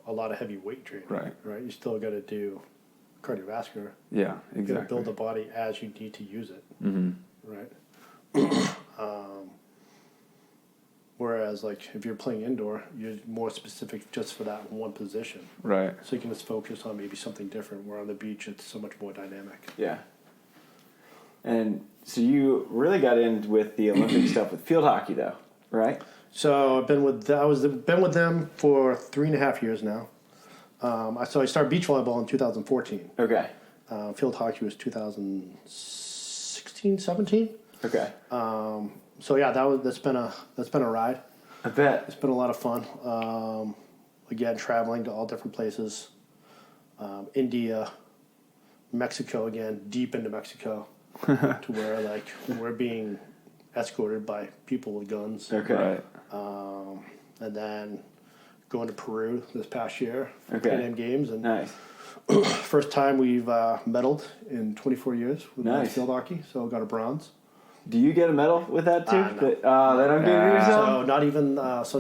a lot of heavy weight training. Right. Right. You still got to do cardiovascular. Yeah, You got to exactly. build the body as you need to use it. Mm-hmm. Right. Whereas, like, if you're playing indoor, you're more specific just for that one position. Right. So you can just focus on maybe something different. Where on the beach, it's so much more dynamic. Yeah. And so you really got in with the Olympic stuff with field hockey, though, right? So I've been with been with them for 3.5 years now. I started beach volleyball in 2014. Okay. Field hockey was 2016, 17. Okay. So yeah, that's been a ride. I bet. It's been a lot of fun. Again, traveling to all different places. India, Mexico again, deep into Mexico, to where like we're being escorted by people with guns. Okay. Right. And then going to Peru this past year for Okay. Pan Am Games, and Nice. first time we've medaled in 24 years with Nice. field hockey. So got a bronze. Do you get a medal with that too? No. They don't give you So some?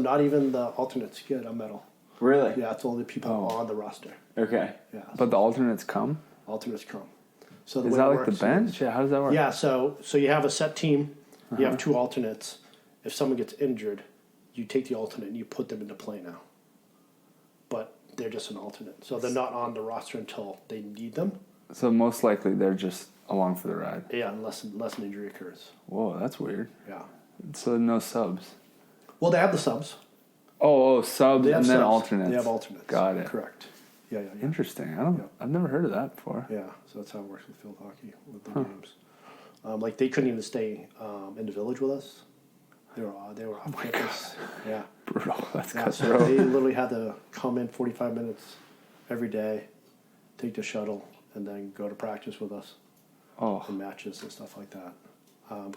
not even the alternates get a medal. Really? Yeah, it's only the people on the roster. Okay. Yeah, But the alternates come? alternates come. So the Is way that it like the works- bench? Yeah, how does that work? Yeah, so you have a set team. You have 2 alternates. If someone gets injured, you take the alternate and you put them into play now. But they're just an alternate, so they're not on the roster until they need them. So most likely they're just along for the ride. Yeah, unless an injury occurs. Whoa, that's weird. Yeah. So no subs. Well, they have the subs. Oh, subs They have and then subs. alternates. They have alternates. Got it. Correct. Yeah. Interesting. Yeah. I've never heard of that before. Yeah, so that's how it works with field hockey with the games. Like they couldn't even stay in the village with us. They were off campus. Yeah. Brutal. That's Yeah, so cutthroat. they literally had to come in 45 minutes every day, take the shuttle, and then go to practice with us Oh, in matches and stuff like that.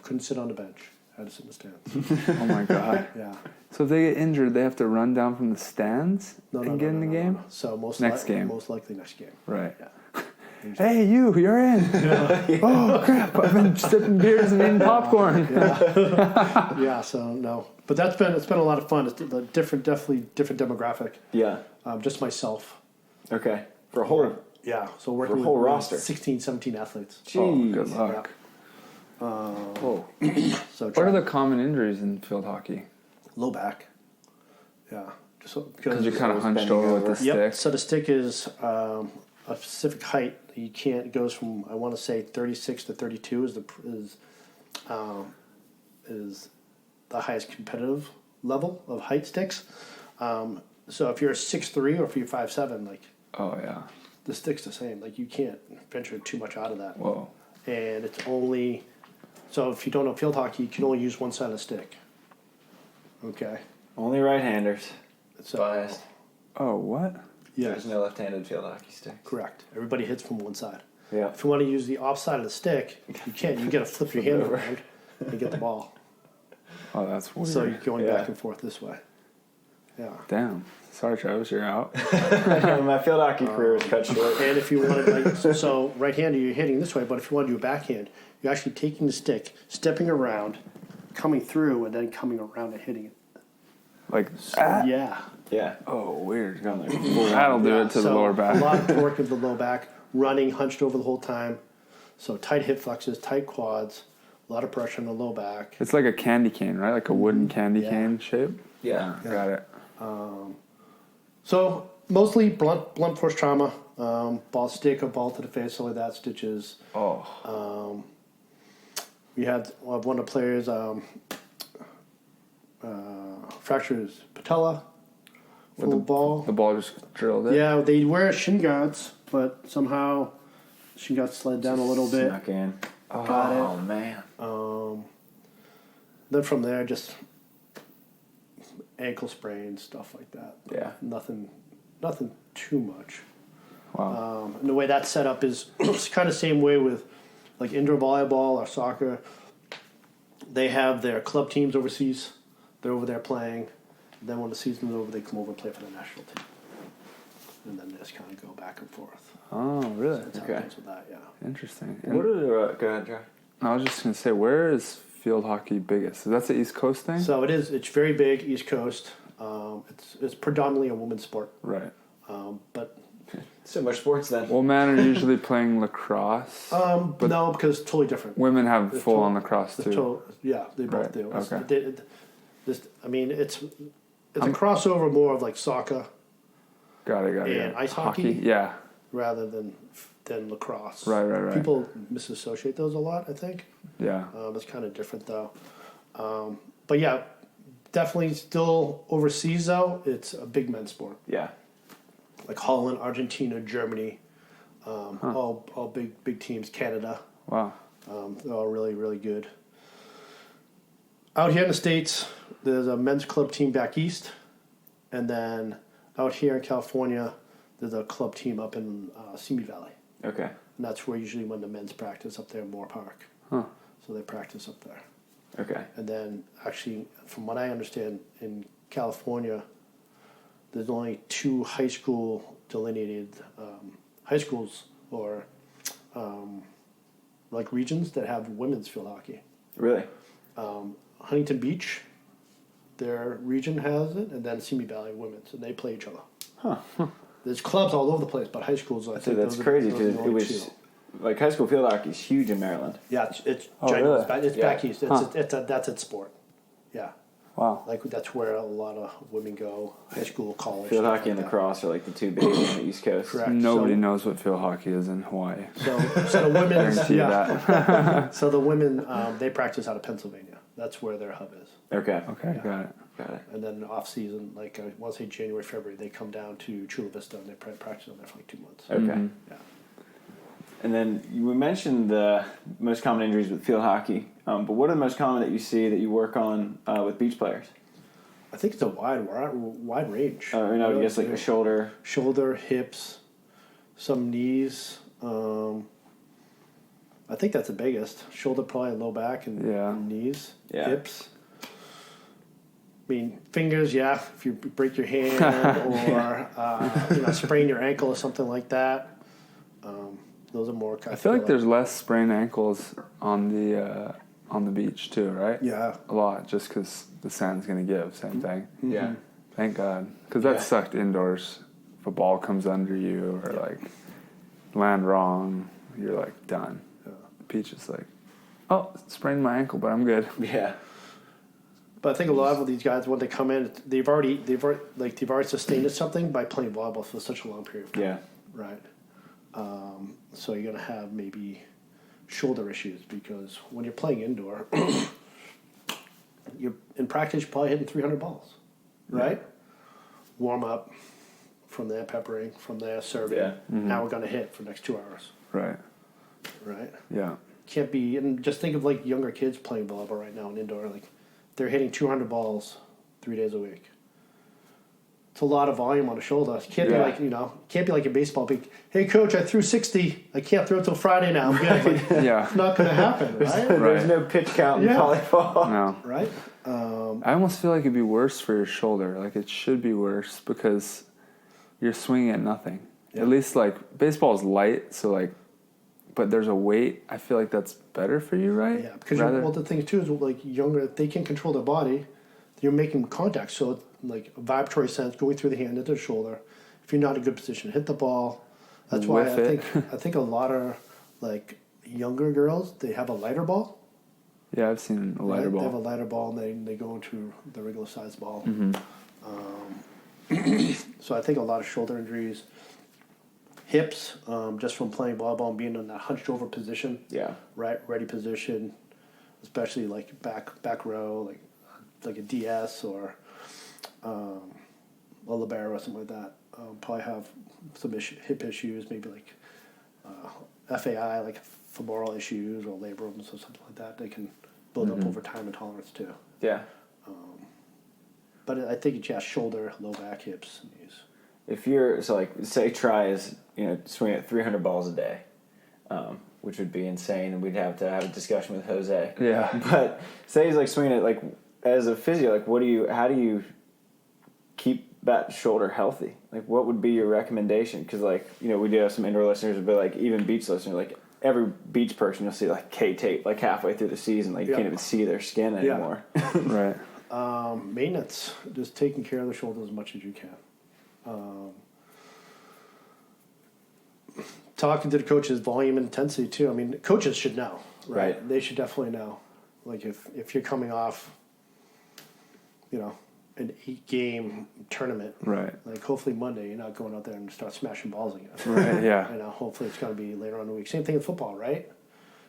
Couldn't sit on the bench. Had to sit in the stands. oh my God. Yeah. So if they get injured, they have to run down from the stands and get in the game? No. So most Next game. most likely next game. Right. Yeah. Hey, you're in. Oh, crap. I've been sipping beers and eating popcorn. Yeah. So no, but it's been a lot of fun. It's definitely different demographic. Yeah. Just myself. Okay. For a whole. Yeah. So working For a with whole roster. 16, 17 athletes. Oh, Jeez. good luck. Whoa. So What are the common injuries in field hockey? low back? Yeah. Just Because you're kind of Bending hunched over with over. the Yep. stick. So the stick is a specific height. You can't. It goes from I want to say 36 to 32 is the highest competitive level of height sticks. So if you're 6'3" or if you're 5'7", like Oh, yeah. the stick's the same. Like you can't venture too much out of that. Whoa. And it's only so if you don't know field hockey, you can only use one side of the stick. Okay. Only right-handers. So Biased. Oh, what? yes, There's no left-handed field hockey stick. correct. Everybody hits from one side. Yeah. If you want to use the off side of the stick, you can't. You got to flip your hand over. around and get the ball. Oh, that's weird. So you're going Yeah. back and forth this way. Yeah. Damn. Sorry, Travis, you're out. My field hockey career was cut short. And if you wanted, like, so right-handed, you're hitting this way, but if you want to do a backhand, you're actually taking the stick, stepping around, coming through, and then coming around and hitting it. Like, Yeah. Yeah. oh, weird. Down there. That'll do Yeah, it to the so lower A back. lot of torque of the low back, running, hunched over the whole time. So tight hip flexors, tight quads, a lot of pressure on the low back. It's like a candy cane, right? Like a wooden candy Yeah. cane shape? Yeah. Got it. So mostly blunt force trauma, ball stick or ball to the face, all of that, stitches. Oh. We had one of the players fractured his patella with the ball. The ball just drilled it? Yeah, they wear shin guards, but somehow shin guards slid down a little bit. Snuck in. Got Oh, man. Then from there, just ankle sprain, stuff like that. Yeah. Nothing too much. Wow. And the way that's set up is it's kind of the same way with like indoor volleyball or soccer. They have their club teams overseas. They're over there playing. Then when the season's over, they come over and play for the national team. and then just kind of go back and forth. Oh, really? That's how Okay. it goes with that, yeah. Interesting. What are go ahead, Josh. I was just gonna say, where is field hockey biggest? That's the East Coast thing. So it's very big, East Coast. It's predominantly a women's sport, Right. but So much sports then. Well, men are usually playing lacrosse. But no, because it's totally different. women have It's full on total- lacrosse too. Yeah, they both Right, do. okay. It's a crossover more of like soccer Got it. and ice hockey? Yeah. rather than lacrosse. Right. People misassociate those a lot, I think. Yeah. It's kind of different though. But yeah, definitely still overseas though. It's a big men's sport. Yeah. Like Holland, Argentina, Germany, all big teams. Canada, Wow. they're all really, really good. Out here in the States, there's a men's club team back east, and then out here in California, there's a club team up in Simi Valley, Okay. and that's where usually when the men's practice up there in Moore Park. Huh. So they practice up there. Okay. And then actually, from what I understand, in California, there's only 2 high school delineated high schools or like regions that have women's field hockey. Really? Huntington Beach, their region has it, and then Simi Valley women's, and they play each other. Huh. There's clubs all over the place, but high schools, I So think that's those crazy are, those are because the it only was 2. like high school field hockey is huge in Maryland. Yeah, it's Oh, giant. really? It's Yeah. back east. That's its sport. Yeah. Wow. Like that's where a lot of women go, high school, college. Field stuff hockey and like that. lacrosse are like the 2 big on the East Coast. Correct. Nobody So- knows what field hockey is in Hawaii. So the women, Guarantee you that. So the women, they practice out of Pennsylvania. That's where their hub is. Okay. Okay, Yeah. got it. Got it. And then off season, like I want to say January, February, they come down to Chula Vista and they practice on there for like 2 months. Okay. Mhm. Yeah. And then you mentioned the most common injuries with field hockey, but what are the most common that you see that you work on with beach players? I think it's a wide range. I guess like a shoulder, hips, some knees. I think that's the biggest. Shoulder, probably low back, and, Yeah. and knees, Yeah. hips. I mean, fingers, yeah. If you break your hand or sprain your ankle or something like that, those are more. I feel like there's less sprained ankles on the beach too, right? Yeah. A lot, just because the sand's gonna give. Same thing. Yeah. Thank God, because that Yeah. sucked indoors. If a ball comes under you or like land wrong, you're like done. Yeah. The beach is like, oh, sprained my ankle, but I'm good. Yeah. But I think a lot of these guys, when they come in, they've already sustained something by playing volleyball for such a long period of time. Yeah. Right. So you're gonna have maybe shoulder issues because when you're playing indoor, you're in practice. You're probably hitting 300 balls, right? Warm up, from there peppering, from there serving. Yeah. Now we're gonna hit for the next 2 hours, Right. right? Yeah. Can't be. And just think of like younger kids playing volleyball right now in indoor, like they're hitting 200 balls 3 days a week. It's a lot of volume on the shoulder. It can't be Yeah. like, can't be like in baseball. Hey, coach, I threw 60. I can't throw till Friday now. Yeah, like, Yeah. it's not going to happen, right? There's Right. no pitch count in Yeah. volleyball. No. Right? I almost feel like it'd be worse for your shoulder. Like it should be worse because you're swinging at nothing. Yeah. At least like baseball is light, so like, but there's a weight. I feel like that's better for you, right? Yeah, because the thing too is like younger, if they can control their body, you're making contact. So it's like a vibratory sense going through the hand into the shoulder. If you're not in a good position, hit the ball. That's why Whiff it. I think a lot of like younger girls, they have a lighter ball. Yeah, I've seen a lighter Right? ball. They have a lighter ball and they go into the regular size ball. Mm-hmm. So I think a lot of shoulder injuries, hips, just from playing volleyball and being in that hunched over position, Yeah. right, ready position, especially like back row, like a DS or a libero or something like that. Probably have some hip issues, maybe like FAI, like femoral issues or labrums or something like that. They can build up over time and tolerance too. Yeah. But I think it's just shoulder, low back, hips, and knees. If you're say try is swing at 300 balls a day, which would be insane, and we'd have to have a discussion with Jose. Yeah. But say he's like swinging it like as a physio, like how do you keep that shoulder healthy? Like, what would be your recommendation? Because, like, you know, we do have some indoor listeners, but, like, even beach listeners, like, every beach person you'll see, like, K-tape, like, halfway through the season. Like, you can't even see their skin anymore. Right. Maintenance, just taking care of the shoulder as much as you can. Talking to the coaches, volume and intensity, too. I mean, coaches should know, right? They should definitely know. Like, if you're coming off, you know, an 8-game tournament. Right. Like, hopefully Monday you're not going out there and start smashing balls again. Right, yeah. You know, hopefully it's going to be later on in the week. Same thing in football, right?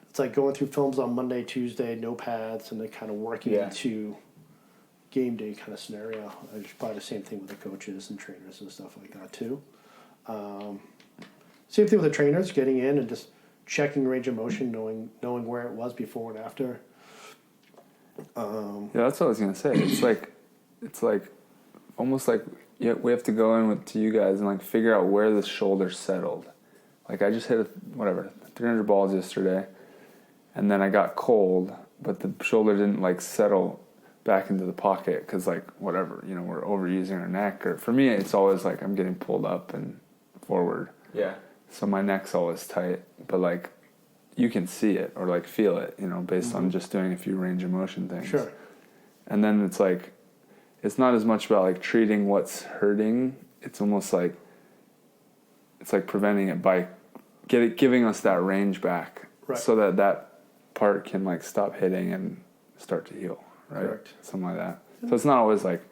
It's like going through films on Monday, Tuesday, no pads, and then kind of working into game day kind of scenario. It's probably the same thing with the coaches and trainers and stuff like that, too. Same thing with the trainers, getting in and just checking range of motion, knowing where it was before and after. Yeah, that's what I was gonna say. It's like almost like we have to go in to you guys and like figure out where the shoulder settled. Like I just hit 300 balls yesterday, and then I got cold, but the shoulder didn't like settle back into the pocket because like whatever, you know, we're overusing our neck. Or for me, it's always like I'm getting pulled up and forward. Yeah. So my neck's always tight, but like you can see it or like feel it, you know, based on just doing a few range of motion things. Sure. And then it's like, it's not as much about like treating what's hurting. It's almost like, it's like preventing it by giving us that range back, so that part can like stop hitting and start to heal, right? Correct. Something like that. So it's not always like,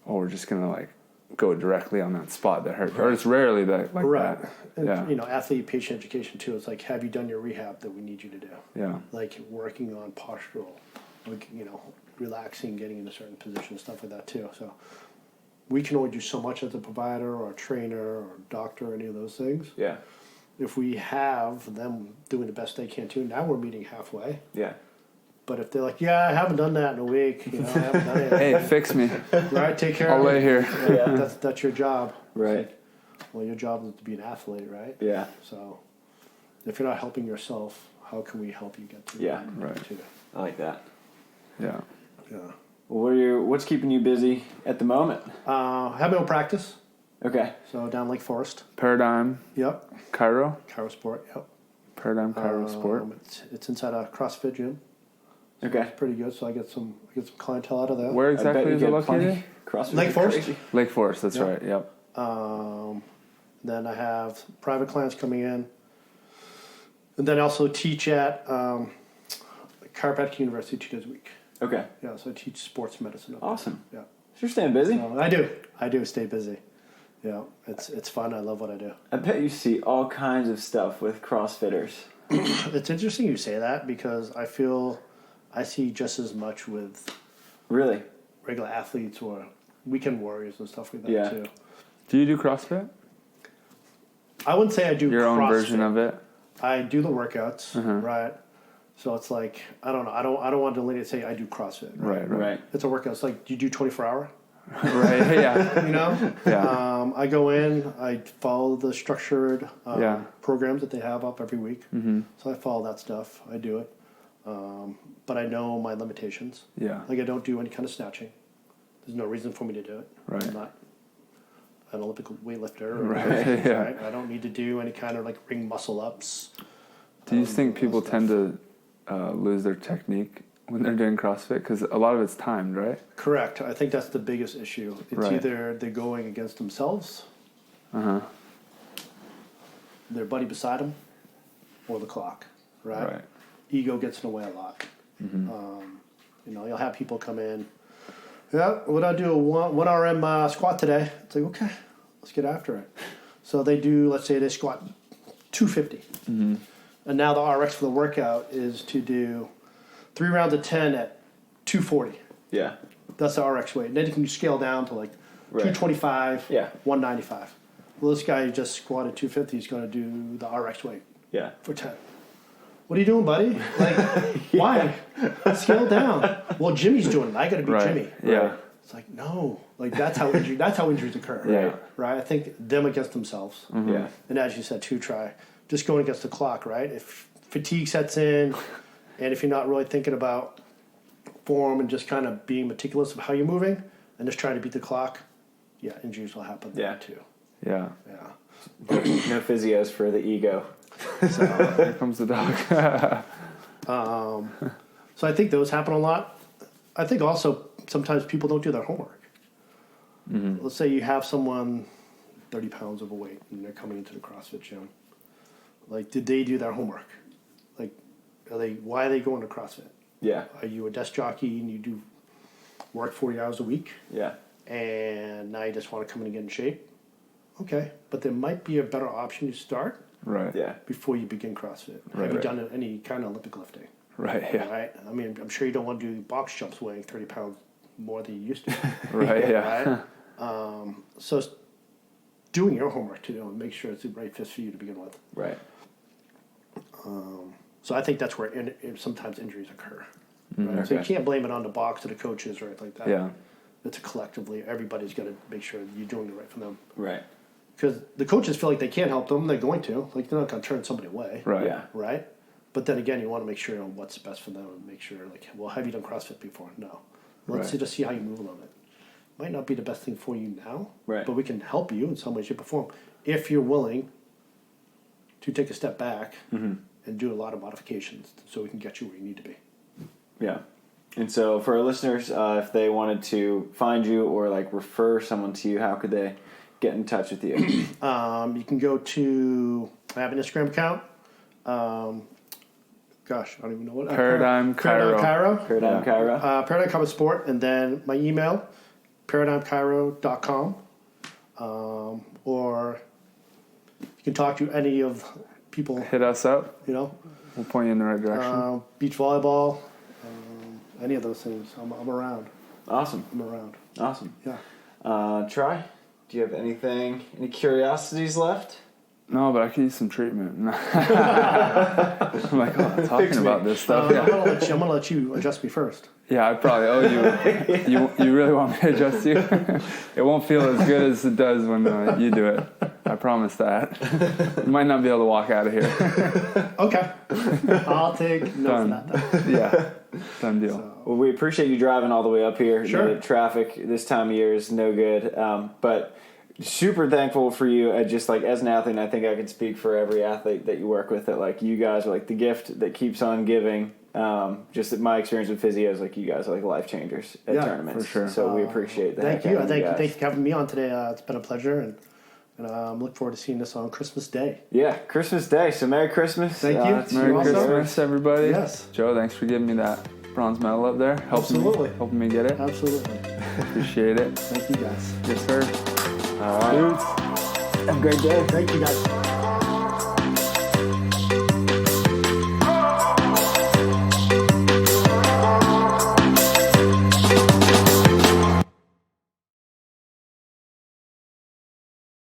oh, we're just gonna like go directly on that spot that hurts, or it's rarely that like that. And, yeah. you know, athlete patient education too. It's like, have you done your rehab that we need you to do? Yeah. Like working on postural, like, you know, relaxing, getting into certain positions, stuff like that too. So we can only do so much as a provider or a trainer or a doctor, any of those things. Yeah. If we have them doing the best they can too, now we're meeting halfway. Yeah. But if they're like, yeah, I haven't done that in a week, you know, I haven't done it. Hey, fix me. Right, take care I'll of lay it. here. Yeah, that's your job. Right. Well, your job is to be an athlete, right? Yeah. So if you're not helping yourself, how can we help you get to Yeah. Right. to I like that. Yeah. Yeah. Well, what's keeping you busy at the moment? I have my own practice. Okay. So down Lake Forest. Paradigm. Yep. Chiro. Chiro Sport. Yep. Paradigm Chiro Sport. It's inside a CrossFit gym. Okay. It's pretty good. So I get some clientele out of that. Where exactly is it located? Lake Forest. Lake Forest. That's right. Yep. Then I have private clients coming in, and then I also teach at Chiropractic University 2 days a week. Okay. Yeah, so I teach sports medicine. Awesome. Yeah. So you're staying busy? I do stay busy. Yeah, it's fun. I love what I do. I bet you see all kinds of stuff with CrossFitters. It's interesting you say that because I feel I see just as much with Really? regular athletes or weekend warriors and stuff like that too. Do you do CrossFit? I wouldn't say I do Your CrossFit. own version of it? I do the workouts, right? So it's like I don't know. I don't want to delineate say I do CrossFit. Right. It's a workout. It's like, do you do 24-hour? Right. Yeah. You know? Yeah. I go in. I follow the structured programs that they have up every week. Mm-hmm. So I follow that stuff. I do it. But I know my limitations. Yeah. Like I don't do any kind of snatching. There's no reason for me to do it. Right. I'm not an Olympic weightlifter. Right. Yeah. Right? I don't need to do any kind of like ring muscle ups. Do you think people tend to lose their technique when they're doing CrossFit? Because a lot of it's timed, right? Correct. I think that's the biggest issue. It's either they're going against themselves, their buddy beside them, or the clock, right? Ego gets in the way a lot. You know, you'll have people come in, what I do, a 1 RM squat today. It's like, okay, let's get after it. So they do, let's say they squat 250. And now the RX for the workout is to do 3 rounds of 10 at 240. Yeah. That's the RX weight. And then you can scale down to like 225, 195. Well, this guy who just squatted 250 is going to do the RX weight for 10. What are you doing, buddy? Like, why? Scale down. Well, Jimmy's doing it. I got to beat Jimmy. Yeah. It's like, no. Like, that's how injuries occur. Right? I think them against themselves. Yeah. And as you said, try just going against the clock, right? If fatigue sets in, and if you're not really thinking about form and just kind of being meticulous of how you're moving and just trying to beat the clock, yeah, injuries will happen Yeah. there too. Yeah. Yeah. No physios for the ego. So, Here comes the dog. so I think those happen a lot. I think also sometimes people don't do their homework. Mm-hmm. Let's say you have someone 30 pounds overweight and they're coming into the CrossFit gym. Like, did they do their homework? Like, why are they going to CrossFit? Yeah. Are you a desk jockey and you do work 40 hours a week Yeah. and now you just want to come in and get in shape? Okay, but there might be a better option to start Right. Yeah. before you begin CrossFit. Right, Have you right. done any kind of Olympic lifting? Right. Yeah. Right? I mean, I'm sure you don't want to do box jumps weighing 30 pounds more than you used to. Right. Yeah. Right? So it's doing your homework to make sure it's the right fit for you to begin with. Right. So I think that's where sometimes injuries occur. Right? So you Okay. can't blame it on the box or the coaches or anything like that. Yeah. It's collectively, everybody's got to make sure you're doing it right for them. Right. Because the coaches feel like they can't help them, they're going to. Like, they're not going to turn somebody away. Right. Yeah. Right? But then again, you want to make sure what's best for them and make sure, like, well, have you done CrossFit before? No. Let's Right. just see how you move a little bit. Might not be the best thing for you now, Right. but we can help you in some way, shape, or form if you're willing to take a step back and do a lot of modifications so we can get you where you need to be. Yeah. And so for our listeners, if they wanted to find you or like refer someone to you, how could they get in touch with you? You can go to, I have an Instagram account. Gosh, I don't even know what. Paradigm Paradigm Cairo. Paradigm Cairo. Paradigm Combat Sport, and then my email, paradigmcairo.com. Or you can talk to any of people, Hit us up. you know, We'll point you in the right direction. beach volleyball, any of those things. I'm around. Awesome. I'm around. Awesome. Yeah. Troy, do you have any curiosities left? No, but I could use some treatment. I'm like, talking about this stuff. I'm gonna let you adjust me first. Yeah, I probably owe you. You really want me to adjust you? It won't feel as good as it does when you do it. I promise that. You might not be able to walk out of here. Okay. I'll take no for that then. Yeah, done deal. Well, we appreciate you driving all the way up here. Sure. The traffic this time of year is no good. But super thankful for you. Just like as an athlete, and I think I could speak for every athlete that you work with, that like you guys are like the gift that keeps on giving. Just that my experience with physio is like you guys are like life changers at tournaments. for sure. So we appreciate that. Thank you. Thank you for having me on today. It's been a pleasure, and I'm looking forward to seeing this on Christmas Day. Yeah, Christmas Day. So Merry Christmas. Thank you. Merry You're welcome. Christmas, everybody. Yes. Joe, thanks for giving me that bronze medal up there. Helping me get it. Absolutely. Appreciate it. Thank you guys. Yes, sir. All right. Have a great day. Thank you guys.